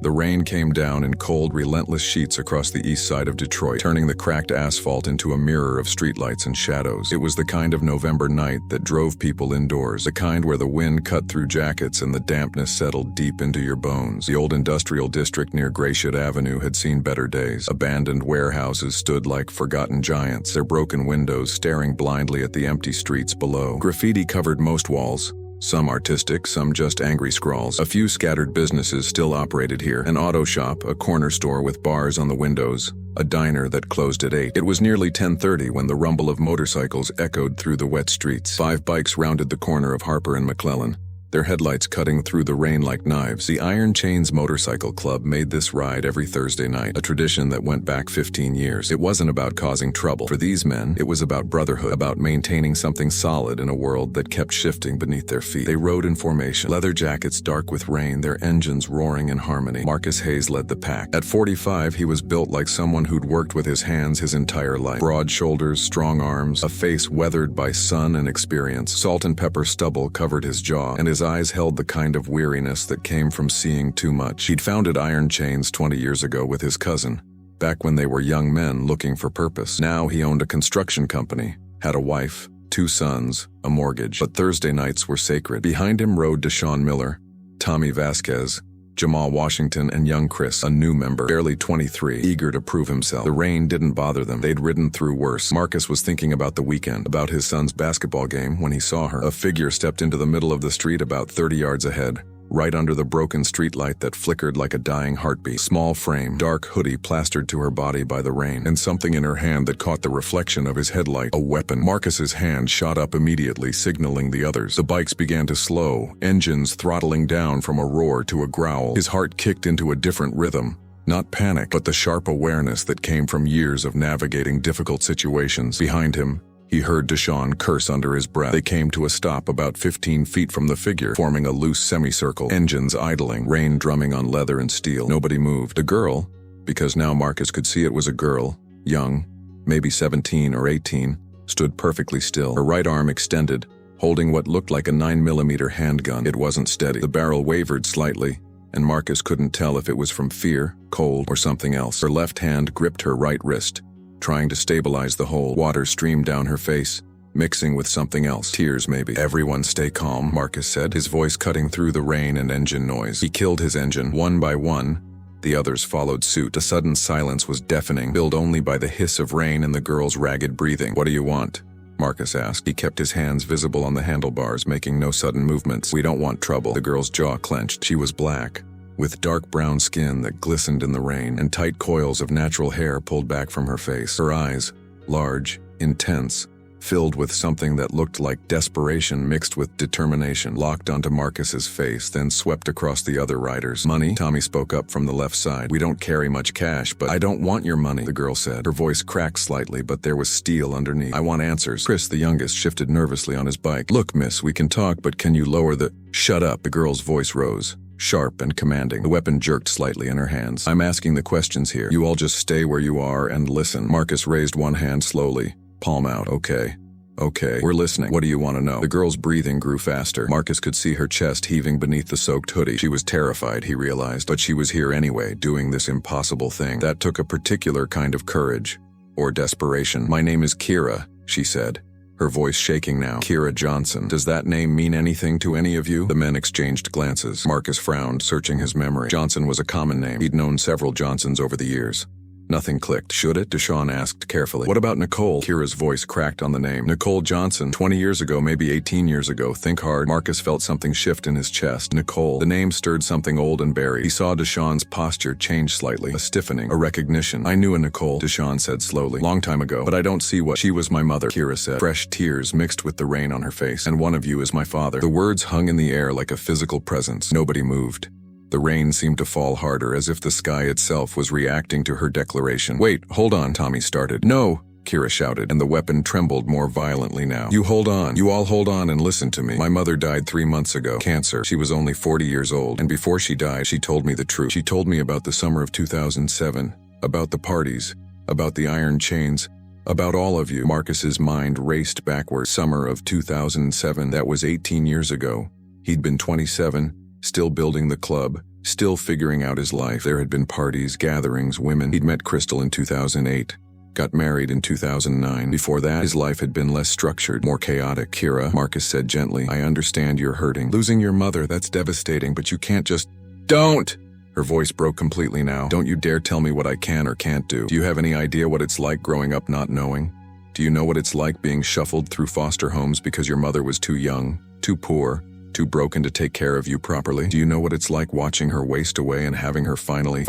The rain came down in cold, relentless sheets across the east side of Detroit, turning the cracked asphalt into a mirror of streetlights and shadows. It was the kind of November night that drove people indoors, the kind where the wind cut through jackets and the dampness settled deep into your bones. The old industrial district near Gratiot Avenue had seen better days. Abandoned warehouses stood like forgotten giants, their broken windows staring blindly at the empty streets below. Graffiti covered most walls. Some artistic, some just angry scrawls. A few scattered businesses still operated here. An auto shop, a corner store with bars on the windows, a diner that closed at 8. It was nearly 10:30 when the rumble of motorcycles echoed through the wet streets. 5 bikes rounded the corner of Harper and McClellan, their headlights cutting through the rain like knives. The Iron Chains Motorcycle Club made this ride every Thursday night, a tradition that went back 15 years. It wasn't about causing trouble. For these men, it was about brotherhood, about maintaining something solid in a world that kept shifting beneath their feet. They rode in formation, leather jackets dark with rain, their engines roaring in harmony. Marcus Hayes led the pack. At 45, he was built like someone who'd worked with his hands his entire life. Broad shoulders, strong arms, a face weathered by sun and experience. Salt and pepper stubble covered his jaw, and his eyes held the kind of weariness that came from seeing too much. He'd founded Iron Chains 20 years ago with his cousin, back when they were young men looking for purpose. Now he owned a construction company, had a wife, 2 sons, a mortgage. But Thursday nights were sacred. Behind him rode Deshaun Miller, Tommy Vasquez, Jamal Washington, and young Chris, a new member, barely 23, eager to prove himself. The rain didn't bother them. They'd ridden through worse. Marcus was thinking about the weekend, about his son's basketball game when he saw her. A figure stepped into the middle of the street about 30 yards ahead, right under the broken streetlight that flickered like a dying heartbeat. Small frame, dark hoodie plastered to her body by the rain, and something in her hand that caught the reflection of his headlight. A weapon. Marcus's hand shot up immediately, signaling the others. The bikes began to slow, engines throttling down from a roar to a growl. His heart kicked into a different rhythm. Not panic, but the sharp awareness that came from years of navigating difficult situations. Behind him, he heard Deshaun curse under his breath. They came to a stop about 15 feet from the figure, forming a loose semicircle, engines idling, rain drumming on leather and steel. Nobody moved. The girl, because now Marcus could see it was a girl, young, maybe 17 or 18, stood perfectly still, her right arm extended, holding what looked like a 9mm handgun. It wasn't steady. The barrel wavered slightly, and Marcus couldn't tell if it was from fear, cold, or something else. Her left hand gripped her right wrist, trying to stabilize the hold. Water streamed down her face, mixing with something else. Tears, maybe. "Everyone stay calm," Marcus said, his voice cutting through the rain and engine noise. He killed his engine, one by one. The others followed suit. The sudden silence was deafening, filled only by the hiss of rain and the girl's ragged breathing. "What do you want?" Marcus asked. He kept his hands visible on the handlebars, making no sudden movements. "We don't want trouble." The girl's jaw clenched. She was black, with dark brown skin that glistened in the rain, and tight coils of natural hair pulled back from her face. Her eyes, large, intense, filled with something that looked like desperation mixed with determination, locked onto Marcus's face, then swept across the other riders. "Money?" Tommy spoke up from the left side. "We don't carry much cash, but—" "I don't want your money," the girl said. Her voice cracked slightly, but there was steel underneath. "I want answers." Chris, the youngest, shifted nervously on his bike. "Look, miss, we can talk, but can you lower the—" "Shut up," the girl's voice rose, sharp and commanding. The weapon jerked slightly in her hands. "I'm asking the questions here. You all just stay where you are and listen." Marcus raised one hand slowly, palm out. Okay, we're listening. What do you want to know?" The girl's breathing grew faster. Marcus could see her chest heaving beneath the soaked hoodie. She was terrified, he realized, but she was here anyway, doing this impossible thing. That took a particular kind of courage, or desperation. "My name is Kira," she said, her voice shaking now. "Kira Johnson. Does that name mean anything to any of you?" The men exchanged glances. Marcus frowned, searching his memory. Johnson was a common name. He'd known several Johnsons over the years. Nothing clicked. "Should it?" Deshaun asked carefully. "What about Nicole?" Kira's voice cracked on the name. "Nicole Johnson. 20 years ago, maybe 18 years ago. Think hard." Marcus felt something shift in his chest. Nicole. The name stirred something old and buried. He saw Deshaun's posture change slightly. A stiffening. A recognition. "I knew a Nicole," Deshaun said slowly. "Long time ago. But I don't see what—" "She was my mother," Kira said, fresh tears mixed with the rain on her face. "And one of you is my father." The words hung in the air like a physical presence. Nobody moved. The rain seemed to fall harder, as if the sky itself was reacting to her declaration. "Wait, hold on," Tommy started. "No," Kira shouted, and the weapon trembled more violently now. "You hold on. You all hold on and listen to me. My mother died 3 months ago. Cancer. She was only 40 years old, and before she died, she told me the truth. She told me about the summer of 2007, about the parties, about the Iron Chains, about all of you." Marcus's mind raced backward. Summer of 2007, that was 18 years ago. He'd been 27, still building the club, Still figuring out his life. There had been parties, gatherings, women. He'd met Crystal in 2008. Got married in 2009. Before that, his life had been less structured, more chaotic. Kira, Marcus said gently, I understand you're hurting. Losing your mother, that's devastating, but you can't just... Don't! Her voice broke completely now. Don't you dare tell me what I can or can't do. Do you have any idea what it's like growing up not knowing? Do you know what it's like being shuffled through foster homes because your mother was too young, too poor, too broken to take care of you properly? Do you know what it's like watching her waste away and having her finally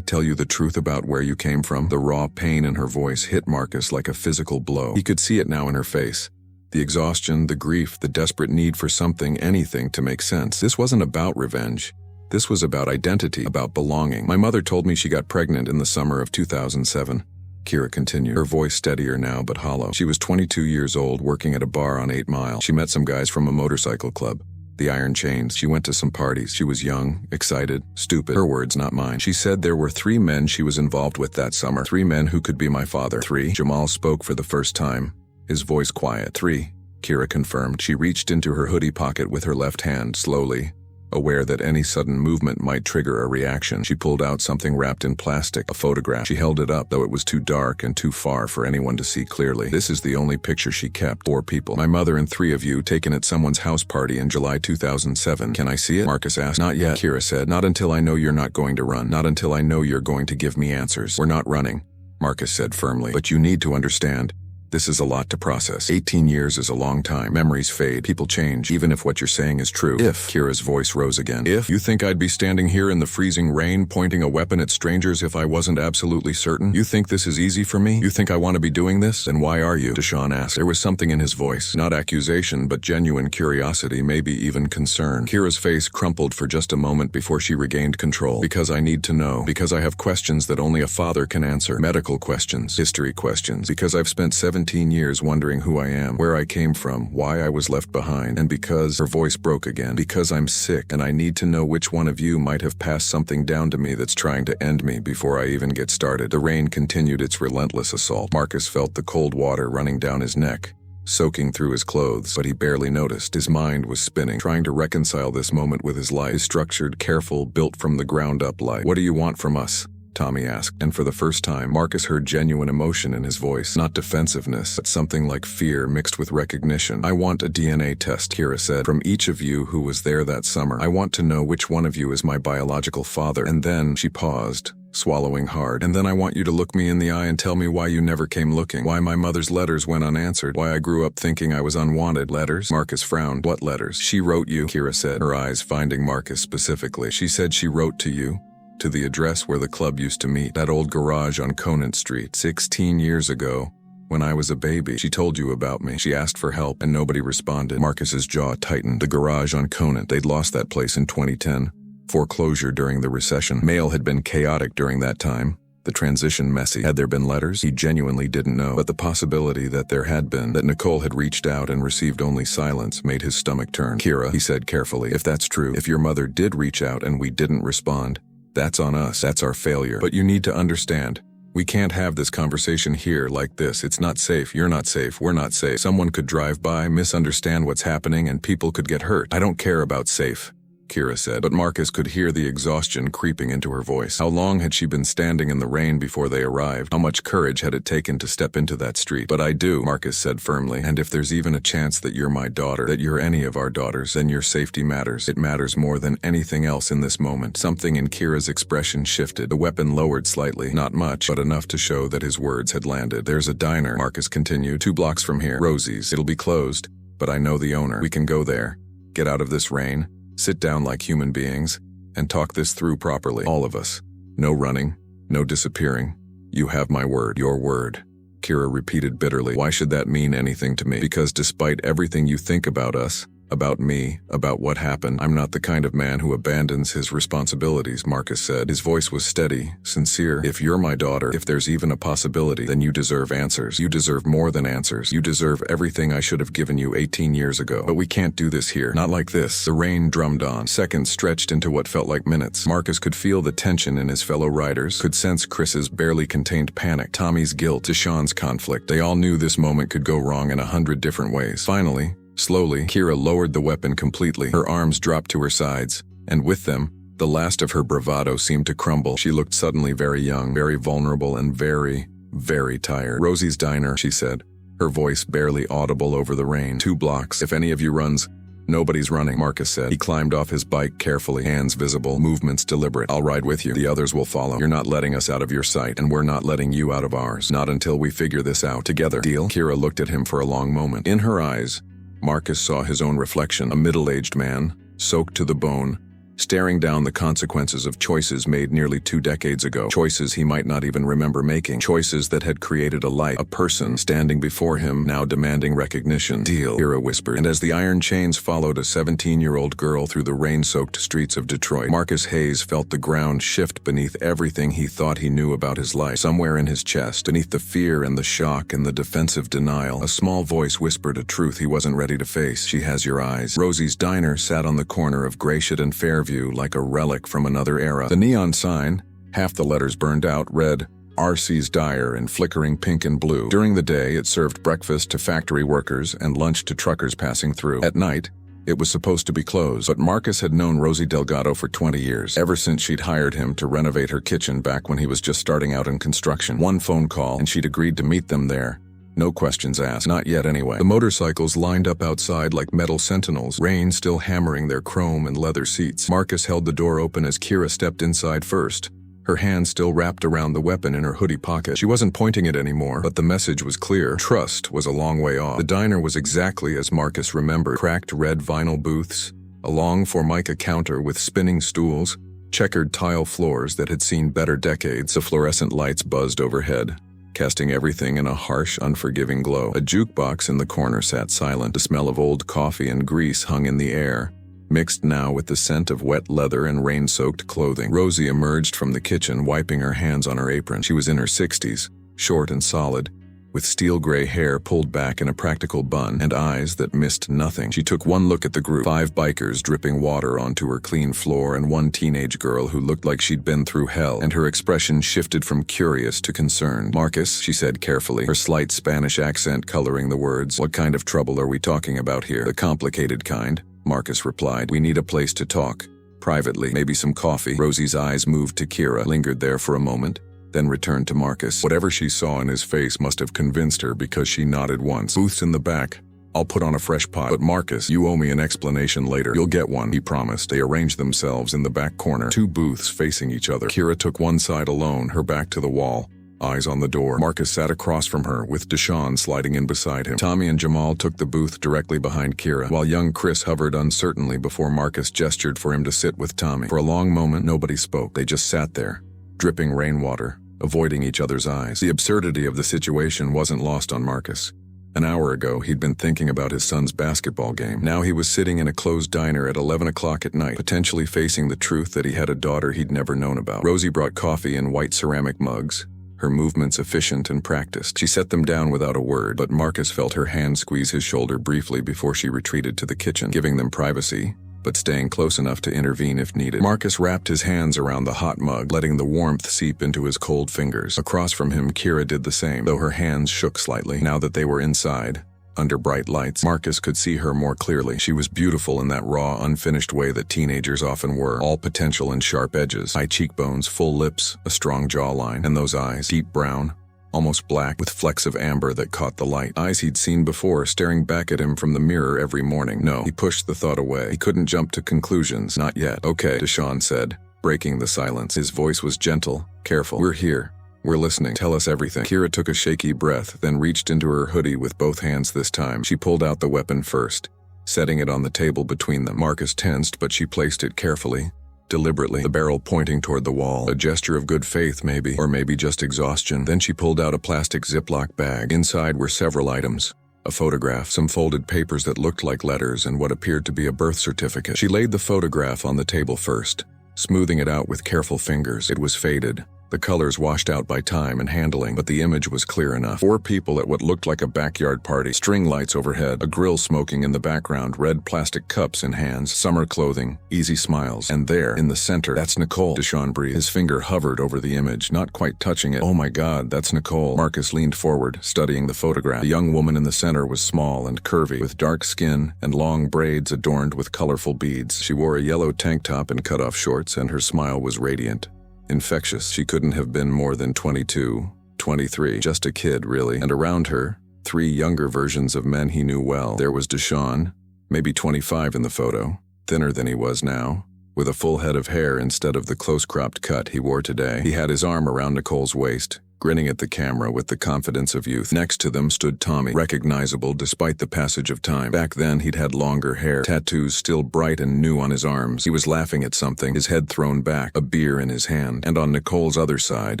tell you the truth about where you came from? The raw pain in her voice hit Marcus like a physical blow. He could see it now in her face. The exhaustion, the grief, the desperate need for something, anything to make sense. This wasn't about revenge. This was about identity, about belonging. My mother told me she got pregnant in the summer of 2007. Kira continued, her voice steadier now but hollow. She was 22 years old, working at a bar on 8 Mile. She met some guys from a motorcycle club, the Iron Chains. She went to some parties. She was young, excited, stupid. Her words, not mine. She said there were 3 men she was involved with that summer. 3 men who could be my father. 3. Jamal spoke for the first time, his voice quiet. 3. Kira confirmed. She reached into her hoodie pocket with her left hand, slowly, aware that any sudden movement might trigger a reaction. She pulled out something wrapped in plastic, a photograph. She held it up, though it was too dark and too far for anyone to see clearly. This is the only picture she kept. 4 people. My mother and 3 of you taken at someone's house party in July 2007. Can I see it? Marcus asked. Not yet, Kira said. Not until I know you're not going to run. Not until I know you're going to give me answers. We're not running, Marcus said firmly. But you need to understand. This is a lot to process. 18 years is a long time. Memories fade. People change, even if what you're saying is true. If, Kira's voice rose again, if you think I'd be standing here in the freezing rain pointing a weapon at strangers if I wasn't absolutely certain? You think this is easy for me? You think I want to be doing this? Then why are you? Deshaun asked. There was something in his voice. Not accusation, but genuine curiosity, maybe even concern. Kira's face crumpled for just a moment before she regained control. Because I need to know. Because I have questions that only a father can answer. Medical questions. History questions. Because I've spent 17 years wondering who I am, where I came from, why I was left behind, and because, her voice broke again, because I'm sick and I need to know which one of you might have passed something down to me that's trying to end me before I even get started. The rain continued its relentless assault. Marcus felt the cold water running down his neck, soaking through his clothes, but he barely noticed. His mind was spinning, trying to reconcile this moment with his life, his structured, careful, built from the ground up life. What do you want from us? Tommy asked, and for the first time, Marcus heard genuine emotion in his voice. Not defensiveness, but something like fear mixed with recognition. I want a DNA test, Kira said, from each of you who was there that summer. I want to know which one of you is my biological father. And then, she paused, swallowing hard. And then I want you to look me in the eye and tell me why you never came looking. Why my mother's letters went unanswered. Why I grew up thinking I was unwanted. Letters? Marcus frowned. What letters? She wrote you, Kira said, her eyes finding Marcus specifically. She said she wrote to you. To the address where the club used to meet, that old garage on Conant Street. 16 years ago, when I was a baby, she told you about me. She asked for help, and nobody responded. Marcus's jaw tightened. The garage on Conant, they'd lost that place in 2010. Foreclosure during the recession. Mail had been chaotic during that time. The transition messy. Had there been letters? He genuinely didn't know. But the possibility that there had been, that Nicole had reached out and received only silence, made his stomach turn. Kira, he said carefully, if that's true, if your mother did reach out and we didn't respond, that's on us. That's our failure. But you need to understand. We can't have this conversation here like this. It's not safe. You're not safe. We're not safe. Someone could drive by, misunderstand what's happening, and people could get hurt. I don't care about safe, Kira said, but Marcus could hear the exhaustion creeping into her voice. How long had she been standing in the rain before they arrived? How much courage had it taken to step into that street? But I do, Marcus said firmly, and if there's even a chance that you're my daughter, that you're any of our daughters, then your safety matters. It matters more than anything else in this moment. Something in Kira's expression shifted. The weapon lowered slightly, not much, but enough to show that his words had landed. There's a diner, Marcus continued, 2 blocks from here. Rosie's. It'll be closed, but I know the owner. We can go there, get out of this rain, sit down like human beings, and talk this through properly. All of us. No running, no disappearing. You have my word, your word. Kira repeated bitterly. Why should that mean anything to me? Because despite everything you think about us, about me, about what happened, I'm not the kind of man who abandons his responsibilities, Marcus said. His voice was steady, sincere. If you're my daughter, if there's even a possibility, then you deserve answers. You deserve more than answers. You deserve everything I should have given you 18 years ago. But we can't do this here. Not like this. The rain drummed on. Seconds stretched into what felt like minutes. Marcus could feel the tension in his fellow riders, could sense Chris's barely contained panic, Tommy's guilt, Deshaun's conflict. They all knew this moment could go wrong in 100 different ways. Finally, slowly, Kira lowered the weapon completely. Her arms dropped to her sides, and with them, The last of her bravado seemed to crumble. She looked suddenly very young, very vulnerable, and very, very tired. "Rosie's Diner," she said, her voice barely audible over the rain. "2 blocks. If any of you runs..." "Nobody's running," Marcus said. He climbed off his bike carefully, hands visible, movements deliberate. "I'll ride with you. The others will follow. You're not letting us out of your sight, and we're not letting you out of ours. Not until we figure this out together. Deal?" Kira looked at him for a long moment. In her eyes, Marcus saw his own reflection, a middle-aged man, soaked to the bone, staring down the consequences of choices made nearly 2 decades ago. Choices he might not even remember making. Choices that had created a life, a person standing before him, now demanding recognition. "Deal," Kira whispered. And as the iron chains followed a 17-year-old girl through the rain-soaked streets of Detroit, Marcus Hayes felt the ground shift beneath everything he thought he knew about his life. Somewhere in his chest, beneath the fear and the shock and the defensive denial, a small voice whispered a truth he wasn't ready to face. "She has your eyes." Rosie's Diner sat on the corner of Gratiot and Fairview like a relic from another era. The neon sign, half the letters burned out, read "R.C.'s Diner" in flickering pink and blue. During the day, it served breakfast to factory workers and lunch to truckers passing through. At night, it was supposed to be closed, but Marcus had known Rosie Delgado for 20 years, ever since she'd hired him to renovate her kitchen back when he was just starting out in construction. One phone call, and she'd agreed to meet them there. No questions asked. Not yet, anyway. The motorcycles lined up outside like metal sentinels, rain still hammering their chrome and leather seats. Marcus held the door open as Kira stepped inside first, her hand still wrapped around the weapon in her hoodie pocket. She wasn't pointing it anymore, but the message was clear. Trust was a long way off. The diner was exactly as Marcus remembered. Cracked red vinyl booths, a long formica counter with spinning stools, checkered tile floors that had seen better decades. The fluorescent lights buzzed overhead, casting everything in a harsh, unforgiving glow. A jukebox in the corner sat silent. The smell of old coffee and grease hung in the air, mixed now with the scent of wet leather and rain-soaked clothing. Rosie emerged from the kitchen, wiping her hands on her apron. She was in her 60s, short and solid, with steel-gray hair pulled back in a practical bun and eyes that missed nothing. She took one look at the group, 5 bikers dripping water onto her clean floor and one teenage girl who looked like she'd been through hell, and her expression shifted from curious to concerned. "Marcus," she said carefully, her slight Spanish accent coloring the words. "What kind of trouble are we talking about here?" "The complicated kind," Marcus replied. "We need a place to talk. Privately. Maybe some coffee." Rosie's eyes moved to Kira, lingered there for a moment, then returned to Marcus. Whatever she saw in his face must have convinced her, because she nodded once. "Booth's in the back. I'll put on a fresh pot. But Marcus, you owe me an explanation later." "You'll get one," he promised. They arranged themselves in the back corner, 2 booths facing each other. Kira took one side alone, her back to the wall, eyes on the door. Marcus sat across from her, with Deshaun sliding in beside him. Tommy and Jamal took the booth directly behind Kira, while young Chris hovered uncertainly before Marcus gestured for him to sit with Tommy. For a long moment, nobody spoke. They just sat there, dripping rainwater, avoiding each other's eyes. The absurdity of the situation wasn't lost on Marcus. An hour ago, he'd been thinking about his son's basketball game. Now he was sitting in a closed diner at 11 o'clock at night, potentially facing the truth that he had a daughter he'd never known about. Rosie brought coffee in white ceramic mugs, her movements efficient and practiced. She set them down without a word, but Marcus felt her hand squeeze his shoulder briefly before she retreated to the kitchen, giving them privacy, but staying close enough to intervene if needed. Marcus wrapped his hands around the hot mug, letting the warmth seep into his cold fingers. Across from him, Kira did the same, though her hands shook slightly. Now that they were inside, under bright lights, Marcus could see her more clearly. She was beautiful in that raw, unfinished way that teenagers often were, all potential and sharp edges. High cheekbones, full lips, a strong jawline, and those eyes, deep brown, almost black, with flecks of amber that caught the light. Eyes he'd seen before, staring back at him from the mirror every morning. No, he pushed the thought away. He couldn't jump to conclusions. Not yet. "Okay," Deshaun said, breaking the silence. His voice was gentle, careful. "We're here. We're listening. Tell us everything." Kira took a shaky breath, then reached into her hoodie with both hands this time. She pulled out the weapon first, setting it on the table between them. Marcus tensed, but she placed it carefully, deliberately, the barrel pointing toward the wall. A gesture of good faith, maybe, or maybe just exhaustion. Then she pulled out a plastic Ziploc bag. Inside were several items. A photograph, some folded papers that looked like letters, and what appeared to be a birth certificate. She laid the photograph on the table first, smoothing it out with careful fingers. It was faded, The colors washed out by time and handling, but the image was clear enough. 4 people at what looked like a backyard party. String lights overhead, a grill smoking in the background, red plastic cups in hands, summer clothing, easy smiles. And there, in the center, that's Nicole, Deshaun breathed. His finger hovered over the image, not quite touching it. Oh my God, that's Nicole. Marcus leaned forward, studying the photograph. The young woman in the center was small and curvy, with dark skin and long braids adorned with colorful beads. She wore a yellow tank top and cut-off shorts, and her smile was radiant. Infectious. She couldn't have been more than 22, 23, just a kid, really. And around her, 3 younger versions of men he knew well. There was Deshaun, maybe 25 in the photo, thinner than he was now, with a full head of hair instead of the close-cropped cut he wore today. He had his arm around Nicole's waist, grinning at the camera with the confidence of youth. Next to them stood Tommy, recognizable despite the passage of time. Back then, he'd had longer hair, tattoos still bright and new on his arms. He was laughing at something, his head thrown back, a beer in his hand. And on Nicole's other side,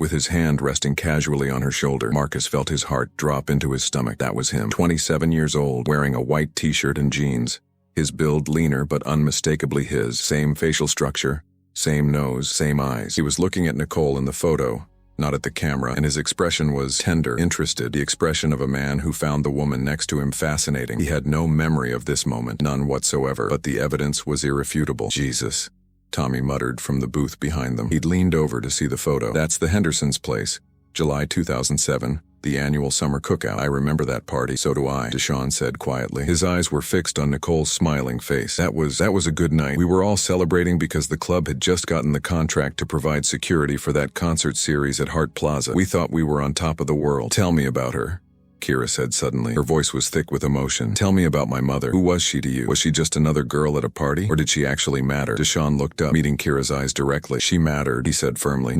with his hand resting casually on her shoulder, Marcus felt his heart drop into his stomach. That was him, 27 years old, wearing a white t-shirt and jeans. His build leaner but unmistakably his. Same facial structure, same nose, same eyes. He was looking at Nicole in the photo, not at the camera, and his expression was tender, interested, the expression of a man who found the woman next to him fascinating. He had no memory of this moment, none whatsoever, but the evidence was irrefutable. Jesus, Tommy muttered from the booth behind them. He'd leaned over to see the photo. That's the Hendersons' place, July 2007. The annual summer cookout. I remember that party. So do I, Deshaun said quietly. His eyes were fixed on Nicole's smiling face. That was a good night. We were all celebrating because the club had just gotten the contract to provide security for that concert series at Hart Plaza. We thought we were on top of the world. Tell me about her, Kira said suddenly. Her voice was thick with emotion. Tell me about my mother. Who was she to you? Was she just another girl at a party? Or did she actually matter? Deshaun looked up, meeting Kira's eyes directly. She mattered, he said firmly.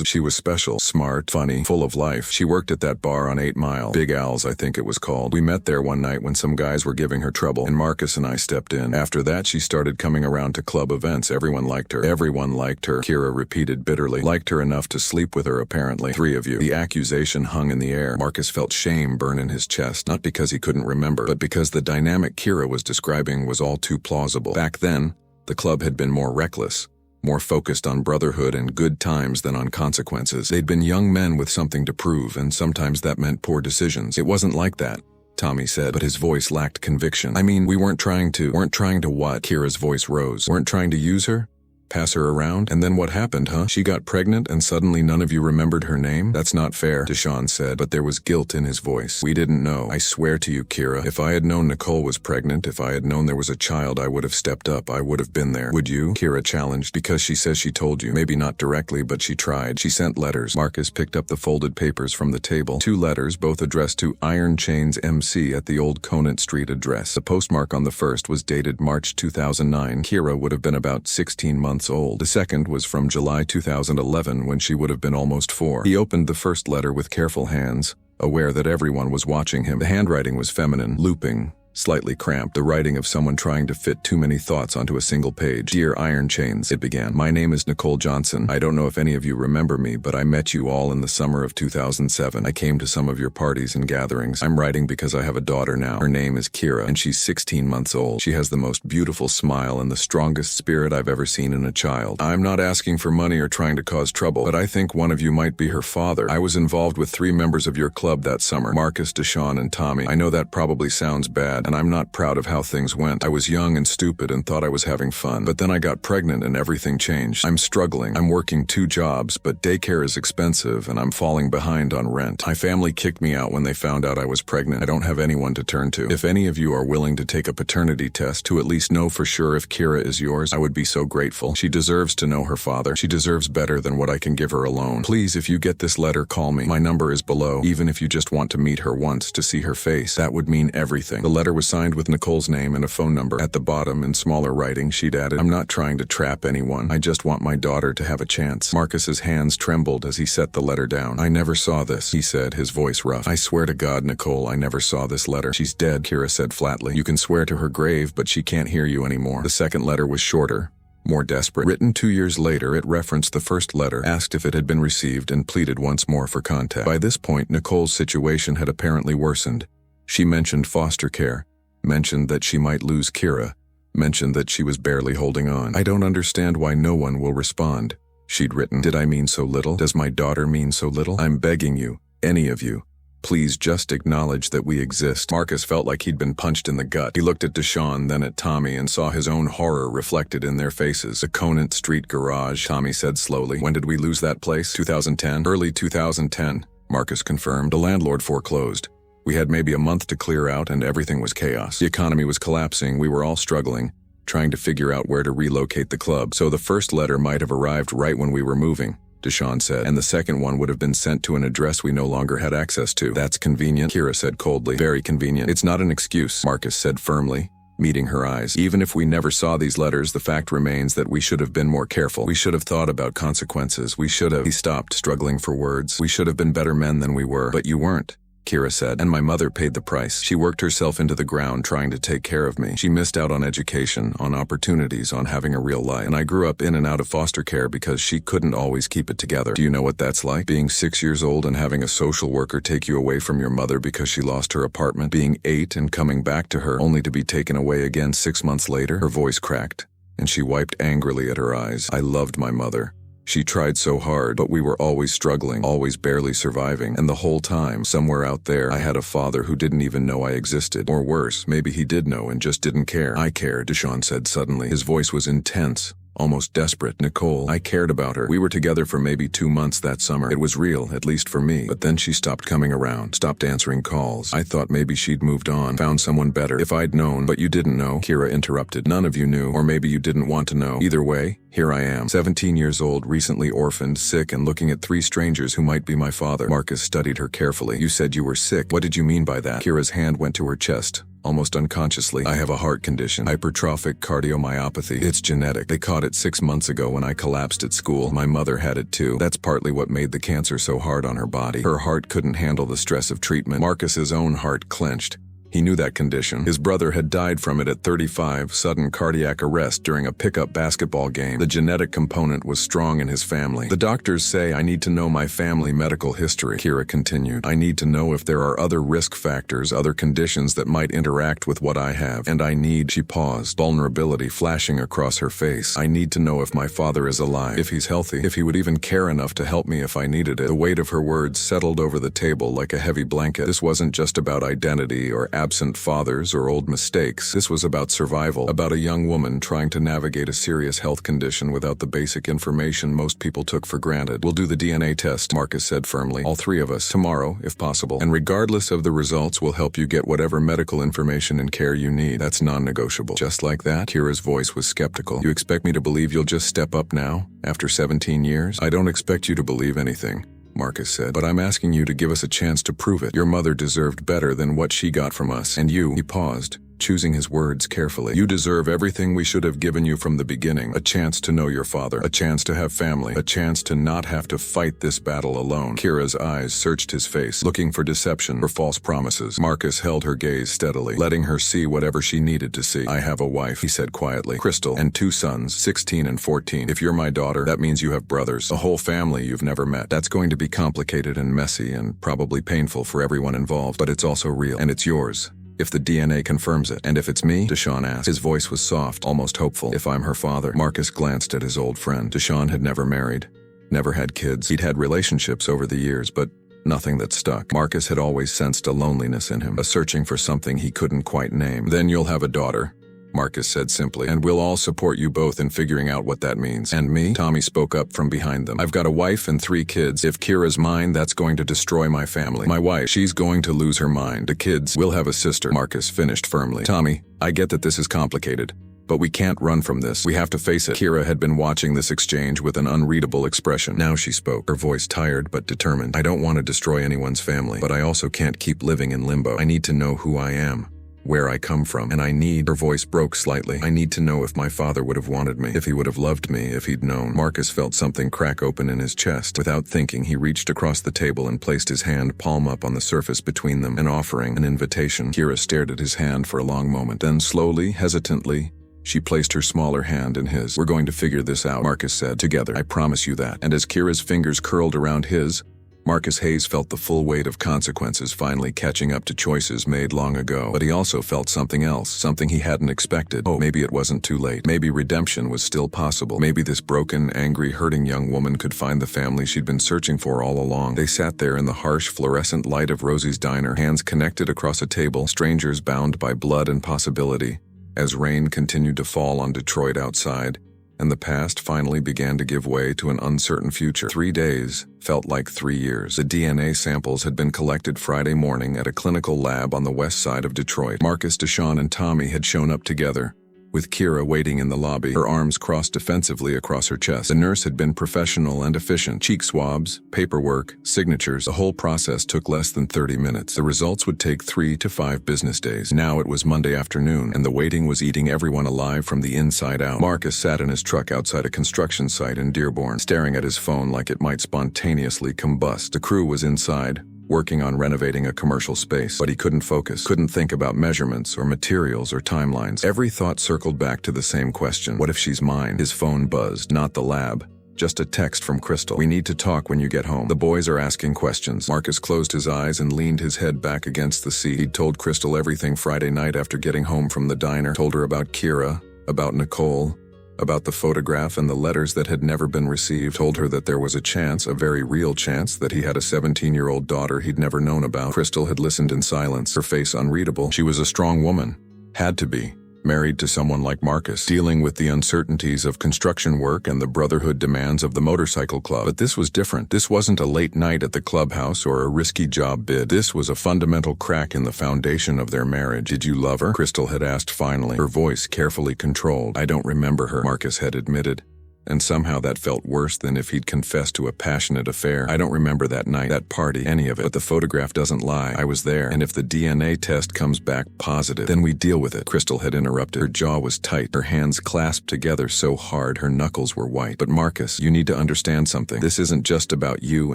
She was special, smart, funny, full of life. She worked at that bar on 8 Mile. Big Al's, I think it was called. We met there one night when some guys were giving her trouble, and Marcus and I stepped in. After that, she started coming around to club events. Everyone liked her. Everyone liked her, Kira repeated bitterly. Liked her enough to sleep with her, apparently. 3 of you. The accusation hung in the air. Marcus felt shame burn in his chest, not because he couldn't remember, but because the dynamic Kira was describing was all too plausible. Back then, the club had been more reckless, more focused on brotherhood and good times than on consequences. They'd been young men with something to prove, and sometimes that meant poor decisions. It wasn't like that, Tommy said, but his voice lacked conviction. I mean, we weren't trying to what? Kira's voice rose. Weren't trying to use her? Pass her around? And then what happened, huh? She got pregnant and suddenly none of you remembered her name? That's not fair, Deshaun said, but there was guilt in his voice. We didn't know. I swear to you, Kira, if I had known Nicole was pregnant, if I had known there was a child, I would have stepped up. I would have been there. Would you? Kira challenged. Because she says she told you. Maybe not directly, but she tried. She sent letters. Marcus picked up the folded papers from the table. 2 letters, both addressed to Iron Chains MC at the old Conant Street address. The postmark on the first was dated March 2009. Kira would have been about 16 months old. The second was from July 2011, when she would have been almost 4. He opened the first letter with careful hands, aware that everyone was watching him. The handwriting was feminine, looping, slightly cramped, the writing of someone trying to fit too many thoughts onto a single page. Dear Iron Chains, it began. My name is Nicole Johnson. I don't know if any of you remember me, but I met you all in the summer of 2007. I came to some of your parties and gatherings. I'm writing because I have a daughter now. Her name is Kira, and she's 16 months old. She has the most beautiful smile and the strongest spirit I've ever seen in a child. I'm not asking for money or trying to cause trouble, but I think one of you might be her father. I was involved with 3 members of your club that summer, Marcus, Deshaun, and Tommy. I know that probably sounds bad, and I'm not proud of how things went. I was young and stupid and thought I was having fun, but then I got pregnant and everything changed. I'm struggling. I'm working 2 jobs, but daycare is expensive and I'm falling behind on rent. My family kicked me out when they found out I was pregnant. I don't have anyone to turn to. If any of you are willing to take a paternity test to at least know for sure if Kira is yours, I would be so grateful. She deserves to know her father. She deserves better than what I can give her alone. Please, if you get this letter, call me. My number is below, even if you just want to meet her once to see her face. That would mean everything. The letter was signed with Nicole's name and a phone number. At the bottom, in smaller writing, she'd added, I'm not trying to trap anyone. I just want my daughter to have a chance. Marcus's hands trembled as he set the letter down. I never saw this, he said, his voice rough. I swear to God, Nicole, I never saw this letter. She's dead, Kira said flatly. You can swear to her grave, but she can't hear you anymore. The second letter was shorter, more desperate. Written 2 years later, it referenced the first letter, asked if it had been received, and pleaded once more for contact. By this point, Nicole's situation had apparently worsened. She mentioned foster care, mentioned that she might lose Kira, mentioned that she was barely holding on. I don't understand why no one will respond, she'd written. Did I mean so little? Does my daughter mean so little? I'm begging you, any of you, please just acknowledge that we exist. Marcus felt like he'd been punched in the gut. He looked at Deshawn, then at Tommy, and saw his own horror reflected in their faces. The Conant Street garage, Tommy said slowly. When did we lose that place? 2010? Early 2010, Marcus confirmed. The landlord foreclosed. We had maybe a month to clear out and everything was chaos. The economy was collapsing, we were all struggling, trying to figure out where to relocate the club. So the first letter might have arrived right when we were moving, Deshawn said, and the second one would have been sent to an address we no longer had access to. That's convenient, Kira said coldly. Very convenient. It's not an excuse, Marcus said firmly, meeting her eyes. Even if we never saw these letters, the fact remains that we should have been more careful. We should have thought about consequences. We should have. He stopped, struggling for words. We should have been better men than we were. But you weren't, Kira said, and my mother paid the price. She worked herself into the ground trying to take care of me. She missed out on education, on opportunities, on having a real life. And I grew up in and out of foster care because she couldn't always keep it together. Do you know what that's like? Being 6 years old and having a social worker take you away from your mother because she lost her apartment. Being 8 and coming back to her only to be taken away again 6 months later. Her voice cracked, and she wiped angrily at her eyes. I loved my mother. She tried so hard, but we were always struggling, always barely surviving. And the whole time, somewhere out there, I had a father who didn't even know I existed. Or worse, maybe he did know and just didn't care. I cared, Deshawn said suddenly. His voice was intense, almost desperate. Nicole, I cared about her. We were together for maybe 2 months that summer. It was real, at least for me. But then she stopped coming around, stopped answering calls. I thought maybe she'd moved on, found someone better. If I'd known, but you didn't know, Kira interrupted. None of you knew, or maybe you didn't want to know. Either way, here I am, 17 years old, recently orphaned, sick, and looking at 3 strangers who might be my father. Marcus studied her carefully. You said you were sick. What did you mean by that? Kira's hand went to her chest. Almost unconsciously. I have a heart condition, hypertrophic cardiomyopathy. It's genetic. They caught it 6 months ago when I collapsed at school. My mother had it too. That's partly what made the cancer so hard on her body. Her heart couldn't handle the stress of treatment. Marcus's own heart clenched. He knew that condition. His brother had died from it at 35, sudden cardiac arrest during a pickup basketball game. The genetic component was strong in his family. The doctors say I need to know my family medical history, Kira continued. I need to know if there are other risk factors, other conditions that might interact with what I have. And I need, she paused, vulnerability flashing across her face. I need to know if my father is alive, if he's healthy, if he would even care enough to help me if I needed it. The weight of her words settled over the table like a heavy blanket. This wasn't just about identity or absent fathers or old mistakes. This was about survival, about a young woman trying to navigate a serious health condition without the basic information most people took for granted. We'll do the DNA test, Marcus said firmly. All 3 of us, tomorrow, if possible. And regardless of the results, we'll help you get whatever medical information and care you need. That's non-negotiable. Just like that? Kira's voice was skeptical. You expect me to believe you'll just step up now, after 17 years? I don't expect you to believe anything, Marcus said, but I'm asking you to give us a chance to prove it. Your mother deserved better than what she got from us. And you, he paused, choosing his words carefully. You deserve everything we should have given you from the beginning. A chance to know your father, a chance to have family, a chance to not have to fight this battle alone. Kira's eyes searched his face, looking for deception, for false promises. Marcus held her gaze steadily, letting her see whatever she needed to see. I have a wife, he said quietly, Crystal, and 2 sons, 16 and 14. If you're my daughter, that means you have brothers, a whole family you've never met. That's going to be complicated and messy and probably painful for everyone involved, but it's also real, and it's yours. If the DNA confirms it. And if it's me? Deshawn asked. His voice was soft, almost hopeful. If I'm her father. Marcus glanced at his old friend. Deshawn had never married, never had kids. He'd had relationships over the years, but nothing that stuck. Marcus had always sensed a loneliness in him, a searching for something he couldn't quite name. Then you'll have a daughter, Marcus said simply, and we'll all support you both in figuring out what that means. And me? Tommy spoke up from behind them. I've got a wife and 3 kids. If Kira's mine, that's going to destroy my family. My wife, she's going to lose her mind. The kids, we'll have a sister, Marcus finished firmly. Tommy, I get that this is complicated, but we can't run from this. We have to face it. Kira had been watching this exchange with an unreadable expression. Now she spoke, her voice tired but determined. I don't want to destroy anyone's family, but I also can't keep living in limbo. I need to know who I am, where I come from, and her voice broke slightly. I need to know if my father would have wanted me, if he would have loved me, if he'd known. Marcus felt something crack open in his chest. Without thinking, he reached across the table and placed his hand palm up on the surface between them, an offering, an invitation. Kira stared at his hand for a long moment. Then slowly, hesitantly, she placed her smaller hand in his. We're going to figure this out, Marcus said. Together, I promise you that. And as Kira's fingers curled around his, Marcus Hayes felt the full weight of consequences finally catching up to choices made long ago. But he also felt something else, something he hadn't expected. Oh, maybe it wasn't too late. Maybe redemption was still possible. Maybe this broken, angry, hurting young woman could find the family she'd been searching for all along. They sat there in the harsh, fluorescent light of Rosie's diner, hands connected across a table, strangers bound by blood and possibility, as rain continued to fall on Detroit outside, and the past finally began to give way to an uncertain future. 3 days felt like 3 years. The DNA samples had been collected Friday morning at a clinical lab on the west side of Detroit. Marcus, Deshawn, and Tommy had shown up together, with Kira waiting in the lobby, her arms crossed defensively across her chest. The nurse had been professional and efficient. Cheek swabs, paperwork, signatures. The whole process took less than 30 minutes. The results would take 3 to 5 business days. Now it was Monday afternoon, and the waiting was eating everyone alive from the inside out. Marcus sat in his truck outside a construction site in Dearborn, staring at his phone like it might spontaneously combust. The crew was inside, working on renovating a commercial space, but he couldn't focus, couldn't think about measurements or materials or timelines. Every thought circled back to the same question: what if she's mine? His phone buzzed, not the lab, just a text from Crystal. "We need to talk when you get home. The boys are asking questions." Marcus closed his eyes and leaned his head back against the seat. He'd told Crystal everything Friday night after getting home from the diner, told her about Kira, about Nicole, about the photograph and the letters that had never been received, told her that there was a chance, a very real chance, that he had a 17-year-old daughter he'd never known about. Crystal had listened in silence, her face unreadable. She was a strong woman. Had to be. Married to someone like Marcus, dealing with the uncertainties of construction work and the brotherhood demands of the motorcycle club. But this was different. This wasn't a late night at the clubhouse or a risky job bid. This was a fundamental crack in the foundation of their marriage. "Did you love her?" Crystal had asked finally, her voice carefully controlled. "I don't remember her," Marcus had admitted. And somehow that felt worse than if he'd confessed to a passionate affair. "I don't remember that night, that party, any of it. But the photograph doesn't lie. I was there. And if the DNA test comes back positive, then we deal with it." Crystal had interrupted. Her jaw was tight, her hands clasped together so hard her knuckles were white. "But Marcus, you need to understand something. This isn't just about you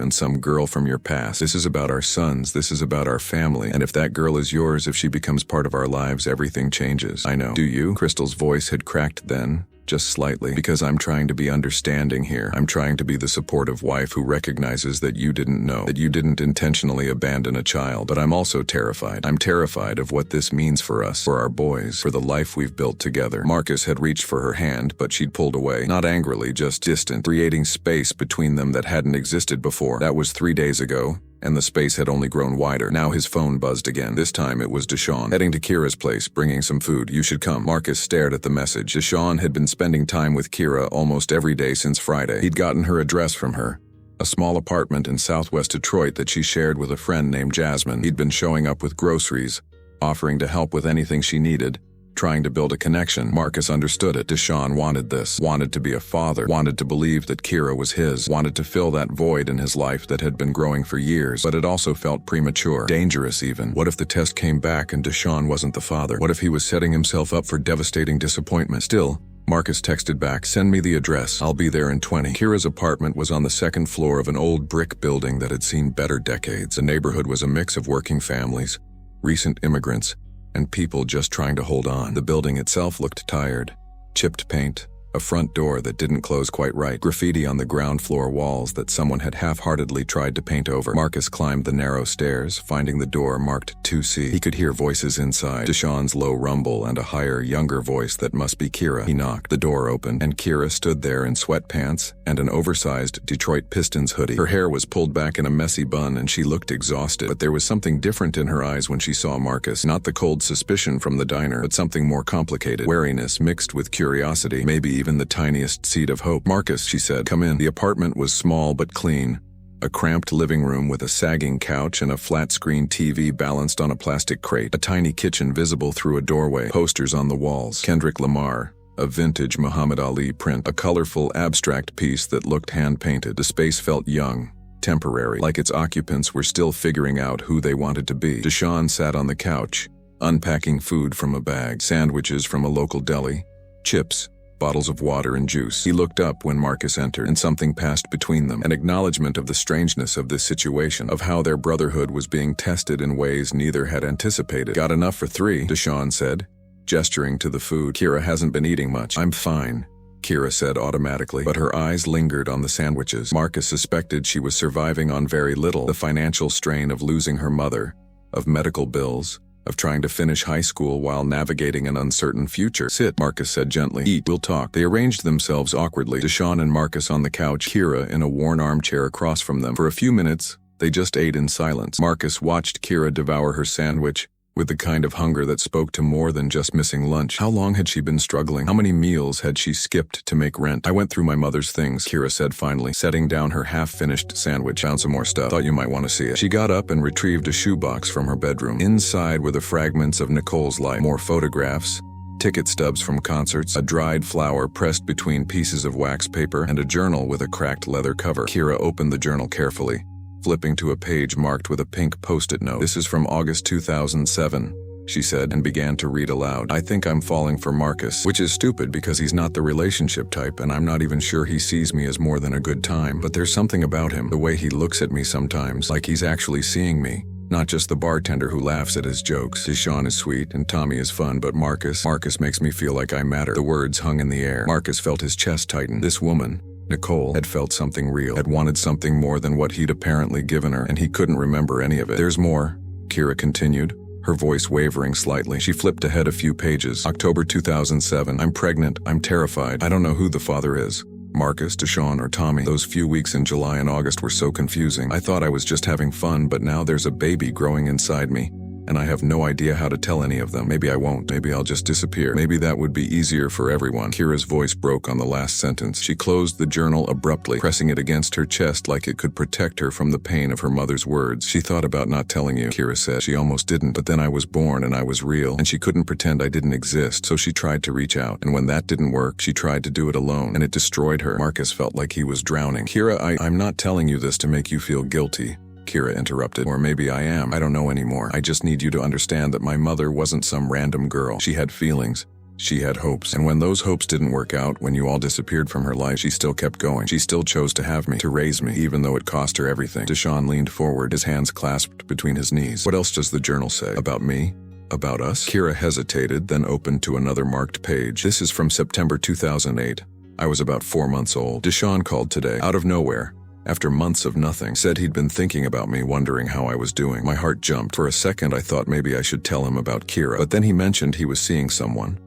and some girl from your past. This is about our sons. This is about our family. And if that girl is yours, if she becomes part of our lives, everything changes." "I know. Do you?" Crystal's voice had cracked then, just slightly. "Because I'm trying to be understanding here. I'm trying to be the supportive wife who recognizes that you didn't know, that you didn't intentionally abandon a child. But I'm also terrified. I'm terrified of what this means for us, for our boys, for the life we've built together." Marcus had reached for her hand, but she'd pulled away. Not angrily, just distant, creating space between them that hadn't existed before. That was 3 days ago, and the space had only grown wider. Now his phone buzzed again. This time it was Deshawn. "Heading to Kira's place, bringing some food. You should come." Marcus stared at the message. Deshawn had been spending time with Kira almost every day since Friday. He'd gotten her address from her, a small apartment in southwest Detroit that she shared with a friend named Jasmine. He'd been showing up with groceries, offering to help with anything she needed, trying to build a connection. Marcus understood it. Deshawn wanted this, wanted to be a father, wanted to believe that Kira was his, wanted to fill that void in his life that had been growing for years. But it also felt premature, dangerous even. What if the test came back and Deshawn wasn't the father? What if he was setting himself up for devastating disappointment? Still, Marcus texted back, "Send me the address. I'll be there in 20. Kira's apartment was on the second floor of an old brick building that had seen better decades. The neighborhood was a mix of working families, recent immigrants, and people just trying to hold on. The building itself looked tired. Chipped paint, a front door that didn't close quite right, graffiti on the ground floor walls that someone had half-heartedly tried to paint over. Marcus climbed the narrow stairs, finding the door marked 2C. He could hear voices inside, Deshawn's low rumble and a higher, younger voice that must be Kira. He knocked. The door opened, and Kira stood there in sweatpants and an oversized Detroit Pistons hoodie. Her hair was pulled back in a messy bun and she looked exhausted, but there was something different in her eyes when she saw Marcus. Not the cold suspicion from the diner, but something more complicated. Wariness mixed with curiosity, maybe even the tiniest seed of hope. "Marcus," she said, "come in." The apartment was small but clean. A cramped living room with a sagging couch and a flat-screen TV balanced on a plastic crate. A tiny kitchen visible through a doorway. Posters on the walls. Kendrick Lamar, a vintage Muhammad Ali print. A colorful, abstract piece that looked hand-painted. The space felt young, temporary, like its occupants were still figuring out who they wanted to be. Deshawn sat on the couch, unpacking food from a bag. Sandwiches from a local deli, chips, bottles of water and juice. He looked up when Marcus entered, and something passed between them. An acknowledgement of the strangeness of this situation, of how their brotherhood was being tested in ways neither had anticipated. "Got enough for 3, Deshawn said, gesturing to the food. "Kira hasn't been eating much." "I'm fine." Kira said automatically, but her eyes lingered on the sandwiches. Marcus suspected she was surviving on very little. The financial strain of losing her mother, of medical bills, of trying to finish high school while navigating an uncertain future. Sit, Marcus said gently. Eat, we'll talk. They arranged themselves awkwardly, Deshawn and Marcus on the couch, Kira in a worn armchair across from them. For a few minutes, they just ate in silence. Marcus watched Kira devour her sandwich, with the kind of hunger that spoke to more than just missing lunch. How long had she been struggling? How many meals had she skipped to make rent? I went through my mother's things, Kira said finally, setting down her half-finished sandwich. Found some more stuff. Thought you might want to see it. She got up and retrieved a shoebox from her bedroom. Inside were the fragments of Nicole's life. More photographs, ticket stubs from concerts, a dried flower pressed between pieces of wax paper, and a journal with a cracked leather cover. Kira opened the journal carefully, flipping to a page marked with a pink post-it note. This is from August 2007, she said, and began to read aloud. I think I'm falling for Marcus, which is stupid because he's not the relationship type, and I'm not even sure he sees me as more than a good time. But there's something about him, the way he looks at me sometimes, like he's actually seeing me. Not just the bartender who laughs at his jokes. Deshawn is sweet and Tommy is fun, but Marcus makes me feel like I matter. The words hung in the air. Marcus felt his chest tighten. This woman, Nicole, had felt something real, had wanted something more than what he'd apparently given her, and he couldn't remember any of it. There's more, Kira continued, her voice wavering slightly. She flipped ahead a few pages. October 2007. I'm pregnant. I'm terrified. I don't know who the father is. Marcus, Deshawn, or Tommy. Those few weeks in July and August were so confusing. I thought I was just having fun, but now there's a baby growing inside me, and I have no idea how to tell any of them. Maybe I won't. Maybe I'll just disappear. Maybe that would be easier for everyone. Kira's voice broke on the last sentence. She closed the journal abruptly, pressing it against her chest like it could protect her from the pain of her mother's words. She thought about not telling you, Kira said. She almost didn't, but then I was born and I was real, and she couldn't pretend I didn't exist, so she tried to reach out. And when that didn't work, she tried to do it alone, and it destroyed her. Marcus felt like he was drowning. Kira, I'm not telling you this to make you feel guilty, Kira interrupted. Or maybe I am. I don't know anymore. I just need you to understand that my mother wasn't some random girl. She had feelings. She had hopes. And when those hopes didn't work out, when you all disappeared from her life, she still kept going. She still chose to have me, to raise me, even though it cost her everything. Deshawn leaned forward, his hands clasped between his knees. What else does the journal say? About me? About us? Kira hesitated, then opened to another marked page. This is from September 2008. I was about 4 months old. Deshawn called today, out of nowhere. After months of nothing, said he'd been thinking about me, wondering how I was doing. My heart jumped. For a second, I thought maybe I should tell him about Kira, but then he mentioned he was seeing someone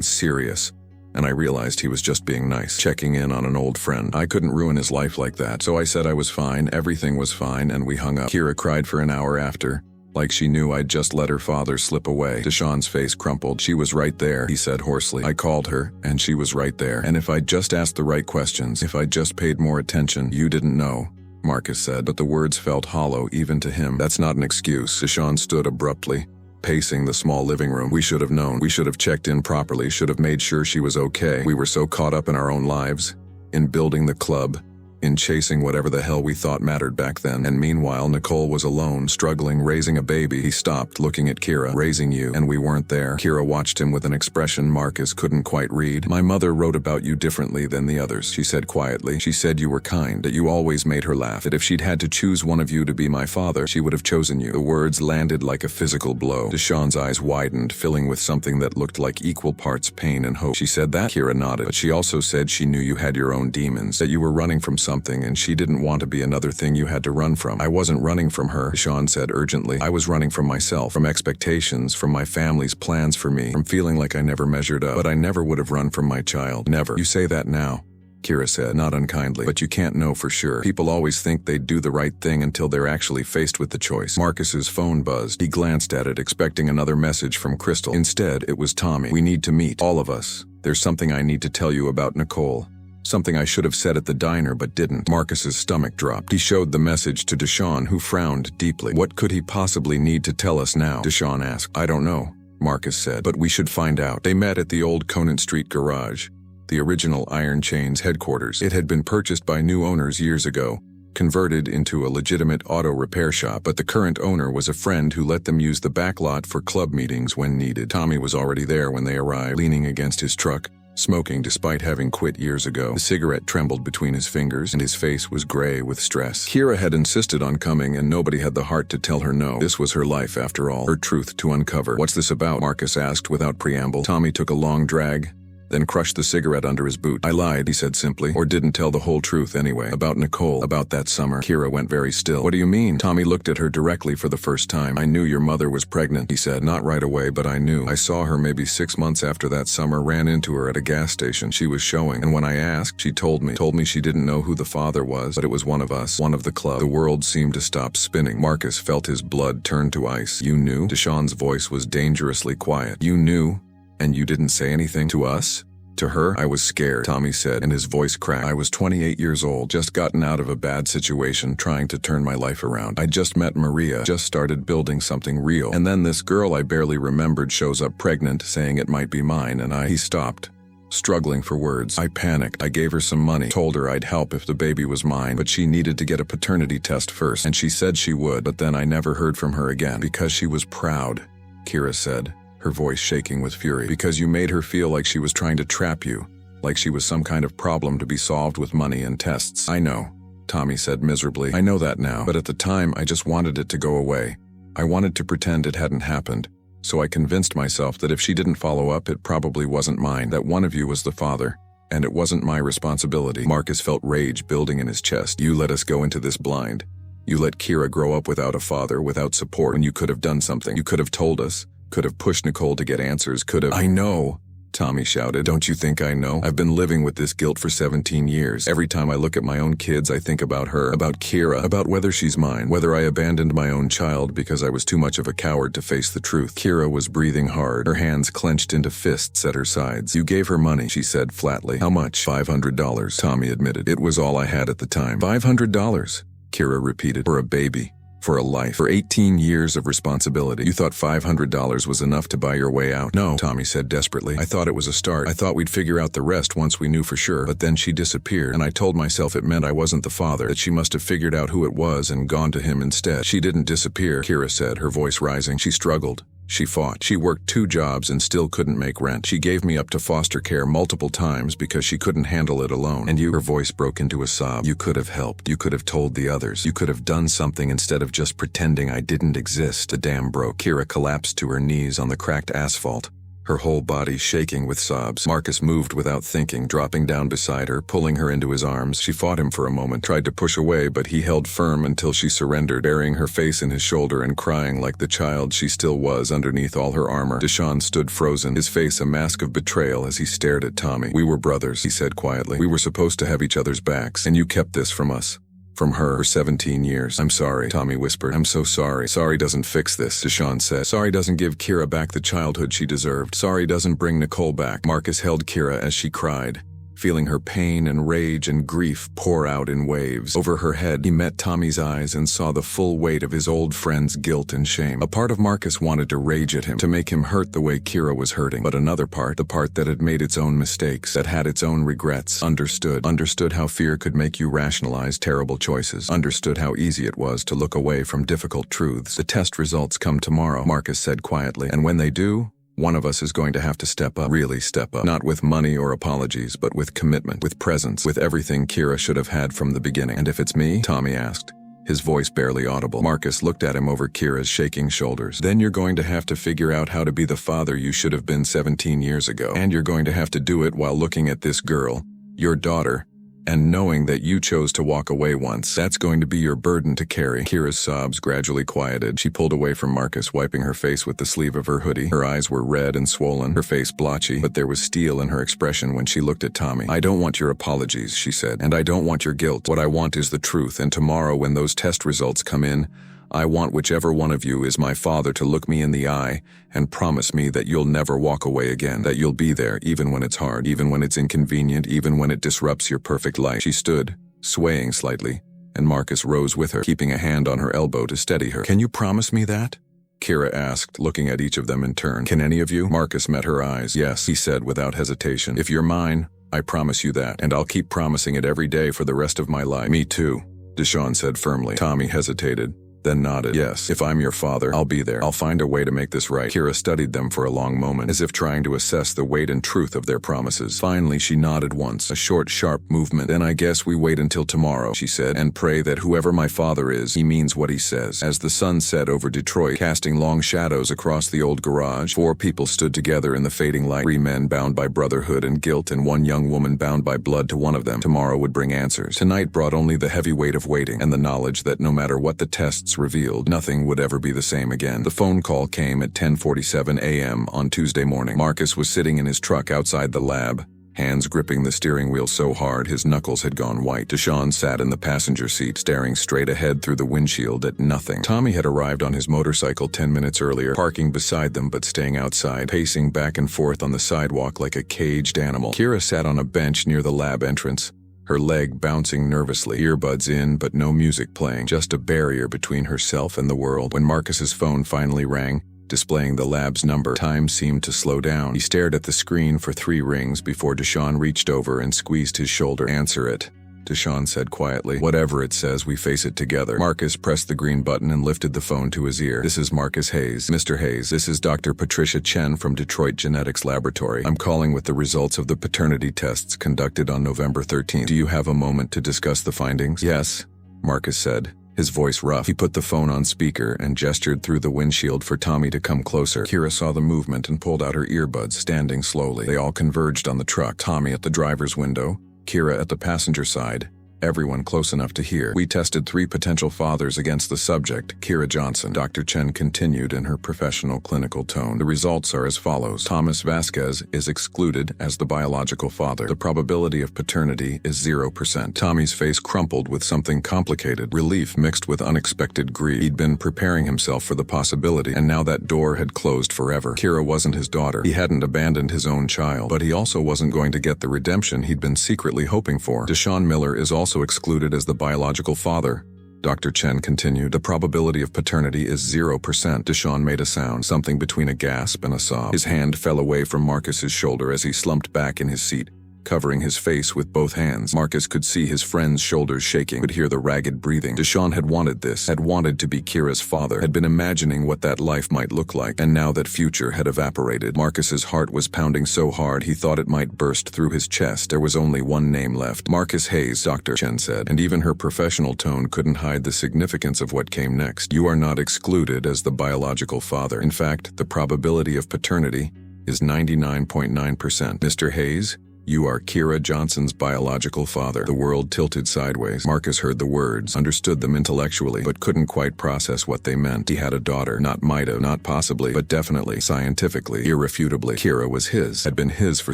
serious, and I realized he was just being nice, checking in on an old friend. I couldn't ruin his life like that, so I said I was fine, everything was fine, and we hung up. Kira cried for an hour after, like she knew I'd just let her father slip away. Deshawn's face crumpled. She was right there, he said hoarsely. I called her, and she was right there. And if I'd just asked the right questions, if I'd just paid more attention, you didn't know, Marcus said, but the words felt hollow even to him. That's not an excuse. Deshawn stood abruptly, pacing the small living room. We should have known. We should have checked in properly, should have made sure she was okay. We were so caught up in our own lives, in building the club, in chasing whatever the hell we thought mattered back then. And meanwhile, Nicole was alone, struggling, raising a baby. He stopped, looking at Kira. Raising you, and we weren't there. Kira watched him with an expression Marcus couldn't quite read. My mother wrote about you differently than the others, she said quietly. She said you were kind, that you always made her laugh, that if she'd had to choose one of you to be my father, she would have chosen you. The words landed like a physical blow. Deshawn's eyes widened, filling with something that looked like equal parts pain and hope. She said that? Kira nodded. But she also said she knew you had your own demons, that you were running from something, and she didn't want to be another thing you had to run from. I wasn't running from her, Deshawn said urgently. I was running from myself, from expectations, from my family's plans for me, from feeling like I never measured up. But I never would have run from my child. Never. You say that now, Kira said, not unkindly, but you can't know for sure. People always think they'd do the right thing until they're actually faced with the choice. Marcus's phone buzzed. He glanced at it, expecting another message from Crystal. Instead, it was Tommy. We need to meet. All of us. There's something I need to tell you about Nicole. Something I should have said at the diner but didn't. Marcus's stomach dropped. He showed the message to Deshawn, who frowned deeply. What could he possibly need to tell us now? Deshawn asked. I don't know, Marcus said, but we should find out. They met at the old Conant Street garage, the original Iron Chain's headquarters. It had been purchased by new owners years ago, converted into a legitimate auto repair shop, but the current owner was a friend who let them use the back lot for club meetings when needed. Tommy was already there when they arrived, leaning against his truck, smoking despite having quit years ago. The cigarette trembled between his fingers, and his face was gray with stress. Kira had insisted on coming, and nobody had the heart to tell her no. This was her life, after all, her truth to uncover. What's this about? Marcus asked without preamble. Tommy took a long drag, then crushed the cigarette under his boot. I lied, he said simply, or didn't tell the whole truth anyway. About Nicole, about that summer. Kira went very still. What do you mean? Tommy looked at her directly for the first time. I knew your mother was pregnant, he said. Not right away, but I knew. I saw her maybe 6 months after that summer, ran into her at a gas station. She was showing, and when I asked, she told me she didn't know who the father was, but it was one of us, one of the club. The world seemed to stop spinning. Marcus felt his blood turn to ice. You knew? Deshawn's voice was dangerously quiet. You knew? And you didn't say anything to us? To her? I was scared, Tommy said, and his voice cracked. I was 28 years old, just gotten out of a bad situation, trying to turn my life around. I just met Maria, just started building something real. And then this girl I barely remembered shows up pregnant, saying it might be mine, and He stopped, struggling for words. I panicked. I gave her some money, told her I'd help if the baby was mine, but she needed to get a paternity test first, and she said she would, but then I never heard from her again. Because she was proud, Kira said, her voice shaking with fury. Because you made her feel like she was trying to trap you, like she was some kind of problem to be solved with money and tests. I know, Tommy said miserably. I know that now, but at the time I just wanted it to go away. I wanted to pretend it hadn't happened, so I convinced myself that if she didn't follow up, it probably wasn't mine, that one of you was the father, and it wasn't my responsibility. Marcus felt rage building in his chest. You let us go into this blind. You let Kira grow up without a father, without support, and you could have done something. You could have told us. Could have pushed Nicole to get answers, could have— I know, Tommy shouted. Don't you think I know? I've been living with this guilt for 17 years. Every time I look at my own kids, I think about her, about Kira, about whether she's mine, whether I abandoned my own child because I was too much of a coward to face the truth. Kira was breathing hard, her hands clenched into fists at her sides. You gave her money, she said flatly. How much? $500, Tommy admitted. It was all I had at the time. $500, Kira repeated. For a baby. For a life. For 18 years of responsibility. You thought $500 was enough to buy your way out? No, Tommy said desperately. I thought it was a start. I thought we'd figure out the rest once we knew for sure. But then she disappeared, and I told myself it meant I wasn't the father, that she must have figured out who it was and gone to him instead. She didn't disappear, Kira said, her voice rising. She struggled. She fought. She worked 2 jobs and still couldn't make rent. She gave me up to foster care multiple times because she couldn't handle it alone. And you— her voice broke into a sob. You could have helped. You could have told the others. You could have done something instead of just pretending I didn't exist. The dam broke. Kira collapsed to her knees on the cracked asphalt, her whole body shaking with sobs. Marcus moved without thinking, dropping down beside her, pulling her into his arms. She fought him for a moment, tried to push away, but he held firm until she surrendered, burying her face in his shoulder and crying like the child she still was underneath all her armor. Deshawn stood frozen, his face a mask of betrayal as he stared at Tommy. We were brothers, he said quietly. We were supposed to have each other's backs, and you kept this from us. From her for 17 years. I'm sorry, Tommy whispered. I'm so sorry. Sorry doesn't fix this, Deshawn said. Sorry doesn't give Kira back the childhood she deserved. Sorry doesn't bring Nicole back. Marcus held Kira as she cried, feeling her pain and rage and grief pour out in waves. Over her head, he met Tommy's eyes and saw the full weight of his old friend's guilt and shame. A part of Marcus wanted to rage at him, to make him hurt the way Kira was hurting. But another part, the part that had made its own mistakes, that had its own regrets, understood how fear could make you rationalize terrible choices, understood how easy it was to look away from difficult truths. The test results come tomorrow, Marcus said quietly, and when they do, one of us is going to have to step up, really step up. Not with money or apologies, but with commitment, with presence, with everything Kira should have had from the beginning. And if it's me? Tommy asked, his voice barely audible. Marcus looked at him over Kira's shaking shoulders. Then you're going to have to figure out how to be the father you should have been 17 years ago. And you're going to have to do it while looking at this girl, your daughter, and knowing that you chose to walk away once. That's going to be your burden to carry. Kira's sobs gradually quieted. She pulled away from Marcus, wiping her face with the sleeve of her hoodie. Her eyes were red and swollen, her face blotchy, but there was steel in her expression when she looked at Tommy. I don't want your apologies, she said, and I don't want your guilt. What I want is the truth, and tomorrow when those test results come in, I want whichever one of you is my father to look me in the eye and promise me that you'll never walk away again, that you'll be there even when it's hard, even when it's inconvenient, even when it disrupts your perfect life. She stood, swaying slightly, and Marcus rose with her, keeping a hand on her elbow to steady her. Can you promise me that? Kira asked, looking at each of them in turn. Can any of you? Marcus met her eyes. Yes, he said without hesitation. If you're mine, I promise you that, and I'll keep promising it every day for the rest of my life. Me too, Deshawn said firmly. Tommy hesitated, then nodded. Yes, if I'm your father, I'll be there. I'll find a way to make this right. Kira studied them for a long moment, as if trying to assess the weight and truth of their promises. Finally, she nodded once, a short, sharp movement. Then I guess we wait until tomorrow, she said, and pray that whoever my father is, he means what he says. As the sun set over Detroit, casting long shadows across the old garage, 4 people stood together in the fading light. 3 men bound by brotherhood and guilt, and 1 young woman bound by blood to one of them. Tomorrow would bring answers. Tonight brought only the heavy weight of waiting, and the knowledge that no matter what the tests revealed, nothing would ever be the same again. The phone call came at 10:47 a.m. on Tuesday morning. Marcus was sitting in his truck outside the lab, hands gripping the steering wheel so hard his knuckles had gone white. Deshawn sat in the passenger seat, staring straight ahead through the windshield at nothing. Tommy had arrived on his motorcycle 10 minutes earlier, parking beside them but staying outside, pacing back and forth on the sidewalk like a caged animal. Kira sat on a bench near the lab entrance, her leg bouncing nervously, earbuds in but no music playing, just a barrier between herself and the world. When Marcus's phone finally rang, displaying the lab's number, time seemed to slow down. He stared at the screen for 3 rings before Deshawn reached over and squeezed his shoulder. Answer it, Deshawn said quietly. Whatever it says, we face it together. Marcus pressed the green button and lifted the phone to his ear. This is Marcus Hayes. Mr. Hayes, this is Dr. Patricia Chen from Detroit Genetics Laboratory. I'm calling with the results of the paternity tests conducted on November 13th. Do you have a moment to discuss the findings? Yes, Marcus said, his voice rough. He put the phone on speaker and gestured through the windshield for Tommy to come closer. Kira saw the movement and pulled out her earbuds, standing slowly. They all converged on the truck. Tommy at the driver's window, Kira at the passenger side, everyone close enough to hear. We tested 3 potential fathers against the subject, Kira Johnson. Dr. Chen continued in her professional clinical tone. The results are as follows. Thomas Vasquez is excluded as the biological father. The probability of paternity is 0%. Tommy's face crumpled with something complicated, relief mixed with unexpected grief. He'd been preparing himself for the possibility, and now that door had closed forever. Kira wasn't his daughter. He hadn't abandoned his own child, but he also wasn't going to get the redemption he'd been secretly hoping for. Deshawn Miller is also excluded as the biological father, Dr. Chen continued. The probability of paternity is 0%. Deshawn made a sound, something between a gasp and a sob. His hand fell away from Marcus's shoulder as he slumped back in his seat, covering his face with both hands. Marcus could see his friend's shoulders shaking, could hear the ragged breathing. Deshawn had wanted this, had wanted to be Kira's father, had been imagining what that life might look like, and now that future had evaporated. Marcus's heart was pounding so hard he thought it might burst through his chest. There was only one name left. Marcus Hayes, Dr. Chen said, and even her professional tone couldn't hide the significance of what came next. You are not excluded as the biological father. In fact, the probability of paternity is 99.9%. Mr. Hayes, you are Kira Johnson's biological father. The world tilted sideways. Marcus heard the words, understood them intellectually, but couldn't quite process what they meant. He had a daughter. Not might have, not possibly, but definitely, scientifically, irrefutably. Kira was his, had been his for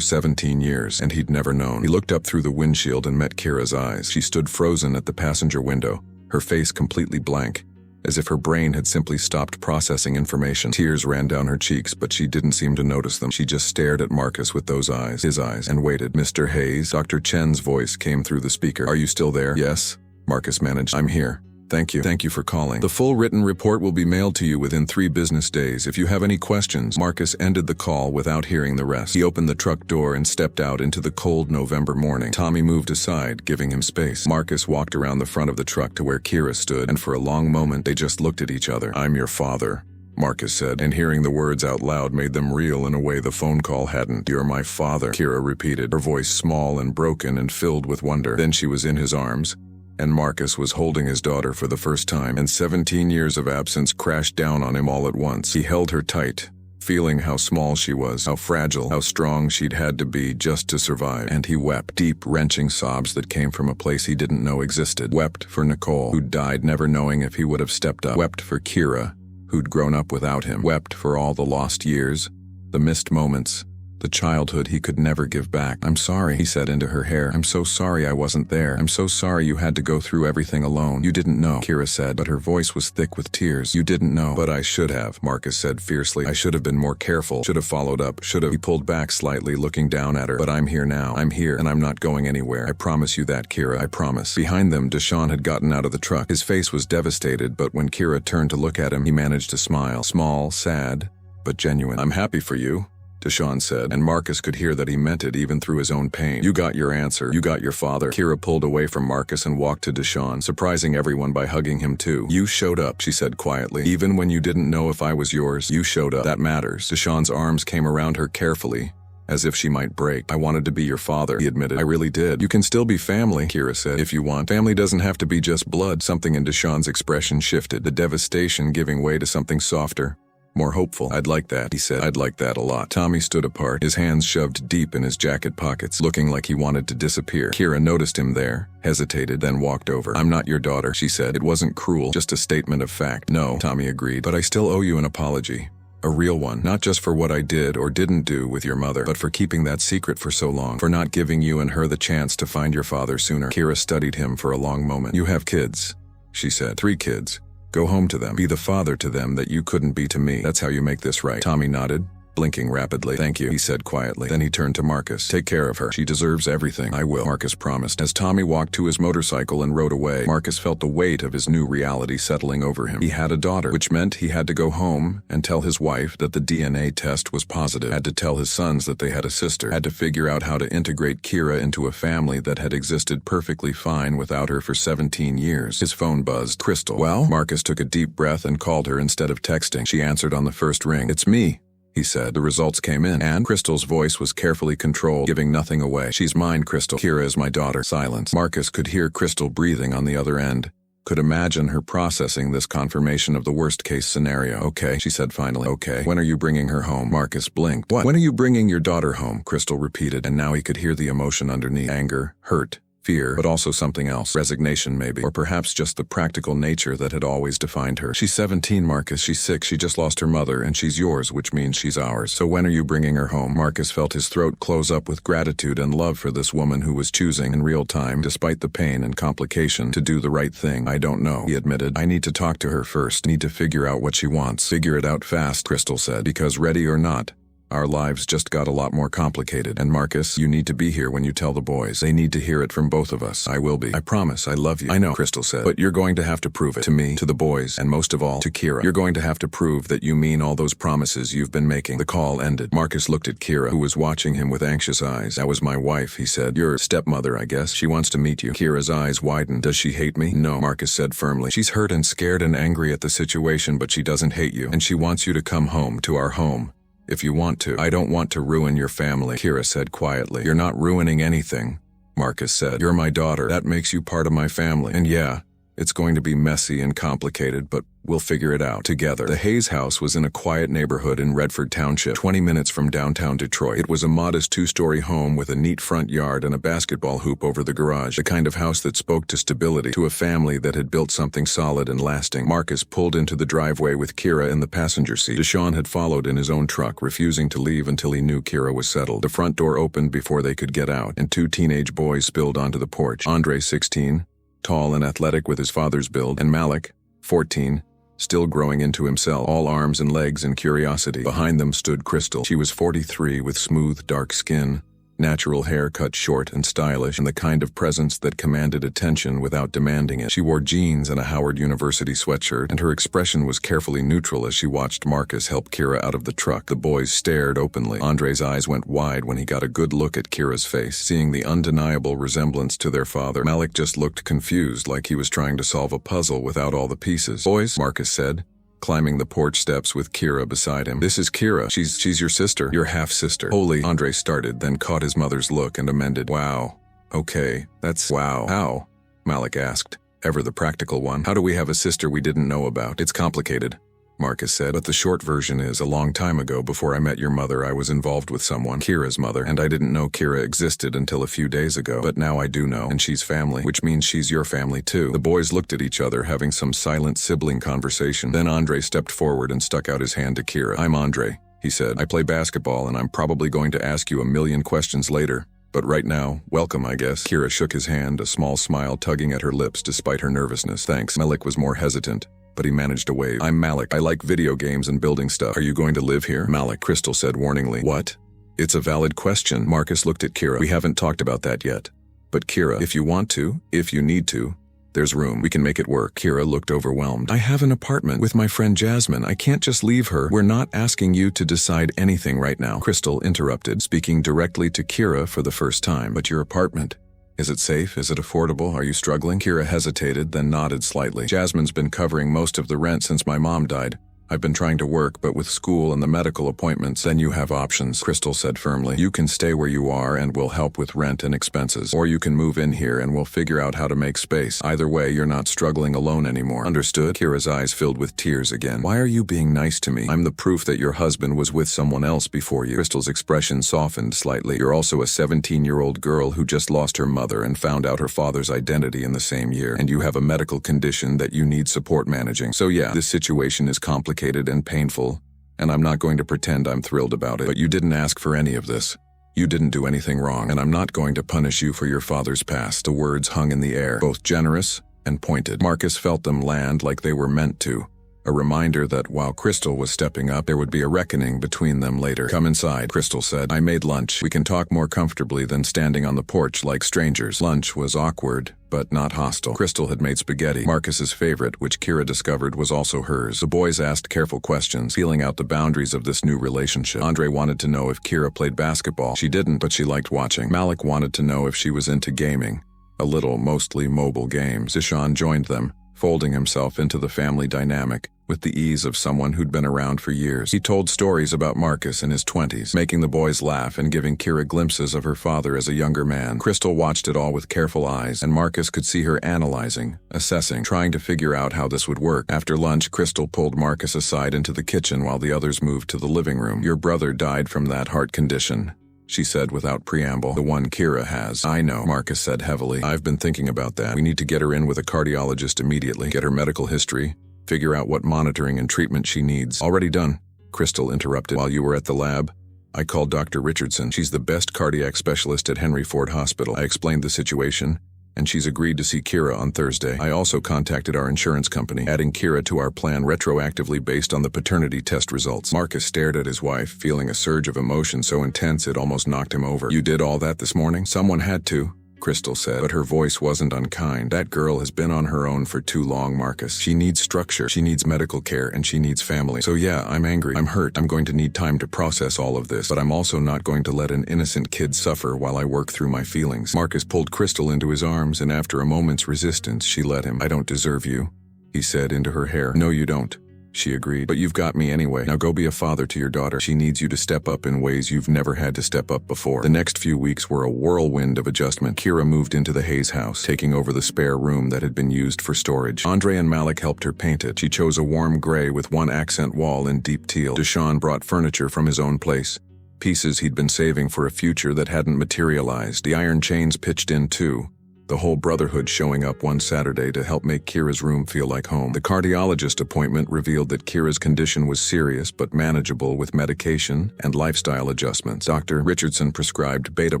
17 years, and he'd never known. He looked up through the windshield and met Kira's eyes. She stood frozen at the passenger window, her face completely blank, as if her brain had simply stopped processing information. Tears ran down her cheeks, but she didn't seem to notice them. She just stared at Marcus with those eyes, his eyes, and waited. Mr. Hayes, Dr. Chen's voice came through the speaker. Are you still there? Yes, Marcus managed. I'm here. Thank you. Thank you for calling. The full written report will be mailed to you within 3 business days. If you have any questions. Marcus ended the call without hearing the rest. He opened the truck door and stepped out into the cold November morning. Tommy moved aside, giving him space. Marcus walked around the front of the truck to where Kira stood, and for a long moment they just looked at each other. I'm your father, Marcus said, and hearing the words out loud made them real in a way the phone call hadn't. You're my father, Kira repeated, her voice small and broken and filled with wonder. Then she was in his arms, and Marcus was holding his daughter for the first time, and 17 years of absence crashed down on him all at once. He held her tight, feeling how small she was, how fragile, how strong she'd had to be just to survive. And he wept, deep, wrenching sobs that came from a place he didn't know existed. Wept for Nicole, who'd died never knowing if he would have stepped up. Wept for Kira, who'd grown up without him. Wept for all the lost years, the missed moments, the childhood he could never give back. I'm sorry, he said into her hair. I'm so sorry I wasn't there. I'm so sorry you had to go through everything alone. You didn't know, Kira said, but her voice was thick with tears. You didn't know. But I should have, Marcus said fiercely. I should have been more careful. Should have followed up. Should have. He pulled back slightly, looking down at her. But I'm here now. I'm here, and I'm not going anywhere. I promise you that, Kira. I promise. Behind them, Deshawn had gotten out of the truck. His face was devastated, but when Kira turned to look at him, he managed to smile. Small, sad, but genuine. I'm happy for you, Deshawn said, and Marcus could hear that he meant it even through his own pain. You got your answer. You got your father. Kira pulled away from Marcus and walked to Deshawn, surprising everyone by hugging him too. You showed up, she said quietly. Even when you didn't know if I was yours, you showed up. That matters. Deshawn's arms came around her carefully, as if she might break. I wanted to be your father, he admitted. I really did. You can still be family, Kira said, if you want. Family doesn't have to be just blood. Something in Deshawn's expression shifted, the devastation giving way to something softer, more hopeful. I'd like that, he said. I'd like that a lot. Tommy stood apart, his hands shoved deep in his jacket pockets, looking like he wanted to disappear. Kira noticed him there, hesitated, then walked over. I'm not your daughter, she said. It wasn't cruel, just a statement of fact. No, Tommy agreed, but I still owe you an apology. A real one, not just for what I did or didn't do with your mother, but for keeping that secret for so long, for not giving you and her the chance to find your father sooner. Kira studied him for a long moment. You have kids, she said. 3 kids. Go home to them. Be the father to them that you couldn't be to me. That's how you make this right. Tommy nodded, blinking rapidly. Thank you, he said quietly. Then he turned to Marcus. Take care of her. She deserves everything. I will, Marcus promised. As Tommy walked to his motorcycle and rode away, Marcus felt the weight of his new reality settling over him. He had a daughter, which meant he had to go home and tell his wife that the DNA test was positive, had to tell his sons that they had a sister, had to figure out how to integrate Kira into a family that had existed perfectly fine without her for 17 years. His phone buzzed. Crystal. Well? Marcus took a deep breath and called her instead of texting. She answered on the first ring. It's me, he said. The results came in, and Crystal's voice was carefully controlled, giving nothing away. She's mine, Crystal. Kira is my daughter. Silence. Marcus could hear Crystal breathing on the other end, could imagine her processing this confirmation of the worst-case scenario. Okay, she said finally. Okay. When are you bringing her home? Marcus blinked. What? When are you bringing your daughter home? Crystal repeated, and now he could hear the emotion underneath. Anger, hurt, fear, but also something else. Resignation maybe, or perhaps just the practical nature that had always defined her. She's 17, Marcus. She's sick. She just lost her mother, and she's yours, which means she's ours. So when are you bringing her home? Marcus felt his throat close up with gratitude and love for this woman who was choosing in real time, despite the pain and complication, to do the right thing. I don't know, he admitted. I need to talk to her first. Need to figure out what she wants. Figure it out fast, Crystal said, because ready or not, our lives just got a lot more complicated. And Marcus, you need to be here when you tell the boys. They need to hear it from both of us. I will be. I promise. I love you. I know, Crystal said. But you're going to have to prove it. To me, to the boys, and most of all, to Kira. You're going to have to prove that you mean all those promises you've been making. The call ended. Marcus looked at Kira, who was watching him with anxious eyes. That was my wife, he said. Your stepmother, I guess. She wants to meet you. Kira's eyes widened. Does she hate me? No, Marcus said firmly. She's hurt and scared and angry at the situation, but she doesn't hate you. And she wants you to come home, to our home. If you want to. I don't want to ruin your family, Kira said quietly. You're not ruining anything, Marcus said. You're my daughter. That makes you part of my family. And yeah, it's going to be messy and complicated, but we'll figure it out together. The Hayes house was in a quiet neighborhood in Redford Township, 20 minutes from downtown Detroit. It was a modest 2-story home with a neat front yard and a basketball hoop over the garage, the kind of house that spoke to stability, to a family that had built something solid and lasting. Marcus pulled into the driveway with Kira in the passenger seat. Deshawn had followed in his own truck, refusing to leave until he knew Kira was settled. The front door opened before they could get out, and 2 teenage boys spilled onto the porch. Andre, 16, tall and athletic with his father's build, and Malik, 14, still growing into himself, all arms and legs and curiosity. Behind them stood Crystal. She was 43 with smooth, dark skin, natural hair cut short and stylish, and the kind of presence that commanded attention without demanding it. She wore jeans and a Howard University sweatshirt, and her expression was carefully neutral as she watched Marcus help Kira out of the truck. The boys stared openly. Andre's eyes went wide when he got a good look at Kira's face, seeing the undeniable resemblance to their father. Malik just looked confused, like he was trying to solve a puzzle without all the pieces. Boys, Marcus said, climbing the porch steps with Kira beside him. This is Kira. She's your sister. Your half-sister. Holy, Andre started, then caught his mother's look and amended. Wow. Okay, that's... Wow. How? Malik asked, ever the practical one. How do we have a sister we didn't know about? It's complicated, Marcus said, but the short version is, a long time ago before I met your mother I was involved with someone, Kira's mother, and I didn't know Kira existed until a few days ago, but now I do know, and she's family, which means she's your family too. The boys looked at each other, having some silent sibling conversation. Then Andre stepped forward and stuck out his hand to Kira. I'm Andre, he said. I play basketball and I'm probably going to ask you a million questions later. But right now, welcome, I guess. Kira shook his hand, a small smile tugging at her lips despite her nervousness. Thanks. Malik was more hesitant, but he managed to wave. I'm Malik. I like video games and building stuff. Are you going to live here? Malik, Crystal said warningly. What? It's a valid question. Marcus looked at Kira. We haven't talked about that yet. But Kira, if you want to, if you need to, There's room. We can make it work. Kira looked overwhelmed. I have an apartment with my friend Jasmine. I can't just leave her. We're not asking you to decide anything right now. Crystal interrupted, speaking directly to Kira for the first time. But your apartment? Is it safe? Is it affordable? Are you struggling? Kira hesitated, then nodded slightly. Jasmine's been covering most of the rent since my mom died. I've been trying to work, but with school and the medical appointments, then you have options, Crystal said firmly. You can stay where you are and we'll help with rent and expenses. Or you can move in here and we'll figure out how to make space. Either way, you're not struggling alone anymore. Understood? Kira's eyes filled with tears again. Why are you being nice to me? I'm the proof that your husband was with someone else before you. Crystal's expression softened slightly. You're also a 17-year-old girl who just lost her mother and found out her father's identity in the same year. And you have a medical condition that you need support managing. So yeah, this situation is complicated and painful, and I'm not going to pretend I'm thrilled about it, but you didn't ask for any of this. You didn't do anything wrong, and I'm not going to punish you for your father's past. The words hung in the air, both generous and pointed. Marcus felt them land like they were meant to. A reminder that while Crystal was stepping up, there would be a reckoning between them later. Come inside, Crystal said. I made lunch. We can talk more comfortably than standing on the porch like strangers. Lunch was awkward, but not hostile. Crystal had made spaghetti, Marcus's favorite, which Kira discovered was also hers. The boys asked careful questions, feeling out the boundaries of this new relationship. Andre wanted to know if Kira played basketball. She didn't, but she liked watching. Malik wanted to know if she was into gaming. A little, mostly mobile games. Deshaun joined them, folding himself into the family dynamic with the ease of someone who'd been around for years. He told stories about Marcus in his 20s, making the boys laugh and giving Kira glimpses of her father as a younger man. Crystal watched it all with careful eyes, and Marcus could see her analyzing, assessing, trying to figure out how this would work. After lunch, Crystal pulled Marcus aside into the kitchen while the others moved to the living room. Your brother died from that heart condition, she said without preamble. The one Kira has. I know, Marcus said heavily. I've been thinking about that. We need to get her in with a cardiologist immediately, get her medical history, figure out what monitoring and treatment she needs. Already done, Crystal interrupted. While you were at the lab, I called Dr. Richardson. She's the best cardiac specialist at Henry Ford Hospital. I explained the situation, and she's agreed to see Kira on Thursday. I also contacted our insurance company, adding Kira to our plan retroactively based on the paternity test results. Marcus stared at his wife, feeling a surge of emotion so intense it almost knocked him over. You did all that this morning? Someone had to, Crystal said, but her voice wasn't unkind. That girl has been on her own for too long, Marcus. She needs structure, she needs medical care, and she needs family. So yeah, I'm angry, I'm hurt, I'm going to need time to process all of this, but I'm also not going to let an innocent kid suffer while I work through my feelings. Marcus pulled Crystal into his arms, and after a moment's resistance, she let him. I don't deserve you, he said into her hair. No, you don't, she agreed. But you've got me anyway. Now go be a father to your daughter. She needs you to step up in ways you've never had to step up before. The next few weeks were a whirlwind of adjustment. Kira moved into the Hayes house, taking over the spare room that had been used for storage. Andre and Malik helped her paint it. She chose a warm gray with one accent wall in deep teal. Deshaun brought furniture from his own place, pieces he'd been saving for a future that hadn't materialized. The iron chains pitched in too, the whole brotherhood showing up one Saturday to help make Kira's room feel like home. The cardiologist appointment revealed that Kira's condition was serious but manageable with medication and lifestyle adjustments. Dr. Richardson prescribed beta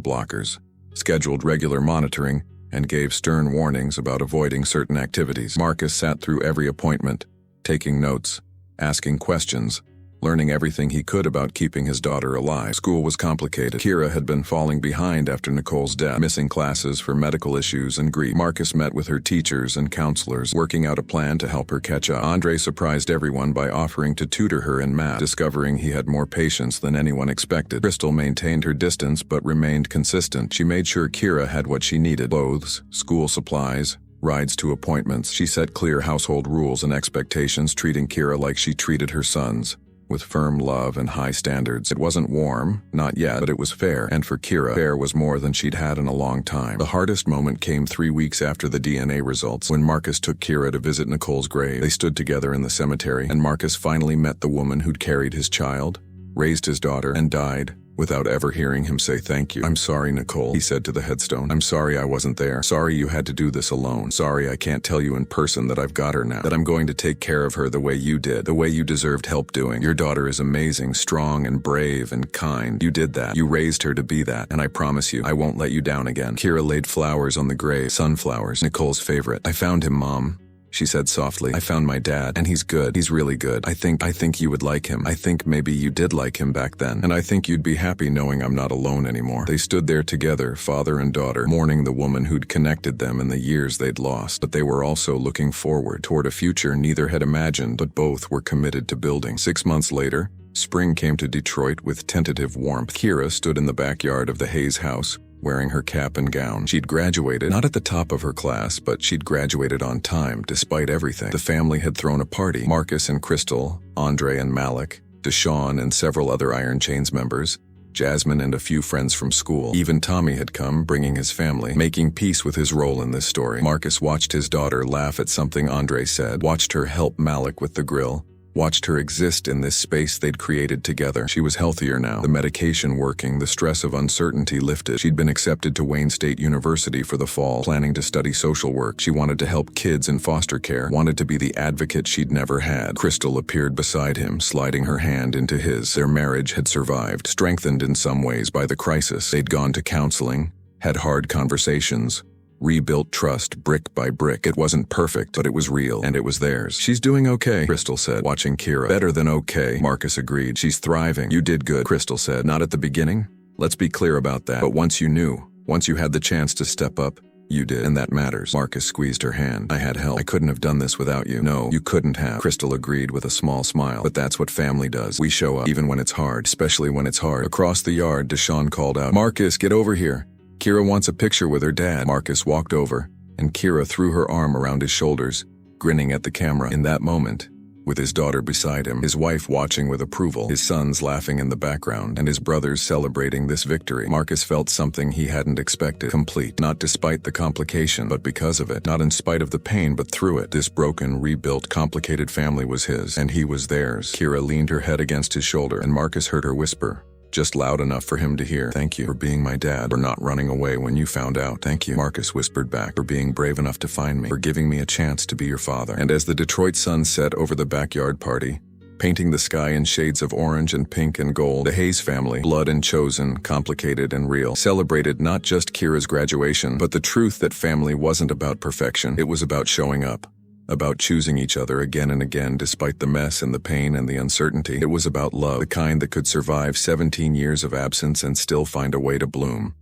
blockers, scheduled regular monitoring, and gave stern warnings about avoiding certain activities. Marcus sat through every appointment, taking notes, asking questions, learning everything he could about keeping his daughter alive. School was complicated. Kira had been falling behind after Nicole's death, missing classes for medical issues and grief. Marcus met with her teachers and counselors, working out a plan to help her catch up. Andre surprised everyone by offering to tutor her in math, discovering he had more patience than anyone expected. Crystal maintained her distance but remained consistent. She made sure Kira had what she needed: clothes, school supplies, rides to appointments. She set clear household rules and expectations, treating Kira like she treated her sons, with firm love and high standards. It wasn't warm, not yet, but it was fair, and for Kira, fair was more than she'd had in a long time. The hardest moment came 3 weeks after the DNA results, when Marcus took Kira to visit Nicole's grave. They stood together in the cemetery, and Marcus finally met the woman who'd carried his child, raised his daughter, and died without ever hearing him say thank you. I'm sorry, Nicole, he said to the headstone. I'm sorry I wasn't there. Sorry you had to do this alone. Sorry I can't tell you in person that I've got her now, that I'm going to take care of her the way you did, the way you deserved help doing. Your daughter is amazing, strong and brave and kind. You did that. You raised her to be that, and I promise you, I won't let you down again. Kira laid flowers on the grave, sunflowers, Nicole's favorite. I found him, Mom, she said softly. I found my dad, and he's good. He's really good. I think you would like him. I think maybe you did like him back then. And I think you'd be happy knowing I'm not alone anymore. They stood there together, father and daughter, mourning the woman who'd connected them in the years they'd lost. But they were also looking forward toward a future neither had imagined, but both were committed to building. 6 months later, spring came to Detroit with tentative warmth. Kira stood in the backyard of the Hayes house, wearing her cap and gown. She'd graduated, not at the top of her class, but she'd graduated on time, despite everything. The family had thrown a party. Marcus and Crystal, Andre and Malik, Deshaun and several other Iron Chains members, Jasmine and a few friends from school. Even Tommy had come, bringing his family, making peace with his role in this story. Marcus watched his daughter laugh at something Andre said, watched her help Malik with the grill, watched her exist in this space they'd created together. She was healthier now, the medication working, the stress of uncertainty lifted. She'd been accepted to Wayne State University for the fall, planning to study social work. She wanted to help kids in foster care, wanted to be the advocate she'd never had. Crystal appeared beside him, sliding her hand into his. Their marriage had survived, strengthened in some ways by the crisis. They'd gone to counseling, had hard conversations, rebuilt trust brick by brick. It wasn't perfect, but it was real, and it was theirs. She's doing okay, Crystal said, watching Kira. Better than okay, Marcus agreed. She's thriving. You did good, Crystal said. Not at the beginning? Let's be clear about that. But once you knew, once you had the chance to step up, you did, and that matters. Marcus squeezed her hand. I had help. I couldn't have done this without you. No, you couldn't have. Crystal agreed with a small smile. But that's what family does. We show up, even when it's hard, especially when it's hard. Across the yard, Deshaun called out, Marcus, get over here. Kira wants a picture with her dad. Marcus walked over, and Kira threw her arm around his shoulders, grinning at the camera. In that moment, with his daughter beside him, his wife watching with approval, his sons laughing in the background, and his brothers celebrating this victory, Marcus felt something he hadn't expected. Complete. Not despite the complication, but because of it. Not in spite of the pain, but through it. This broken, rebuilt, complicated family was his, and he was theirs. Kira leaned her head against his shoulder, and Marcus heard her whisper, just loud enough for him to hear. Thank you for being my dad, for not running away when you found out. Thank you, Marcus whispered back, for being brave enough to find me, for giving me a chance to be your father. And as the Detroit sun set over the backyard party, painting the sky in shades of orange and pink and gold, the Hayes family, blood and chosen, complicated and real, celebrated not just Kira's graduation, but the truth that family wasn't about perfection. It was about showing up. About choosing each other again and again despite the mess and the pain and the uncertainty. It was about love, the kind that could survive 17 years of absence and still find a way to bloom.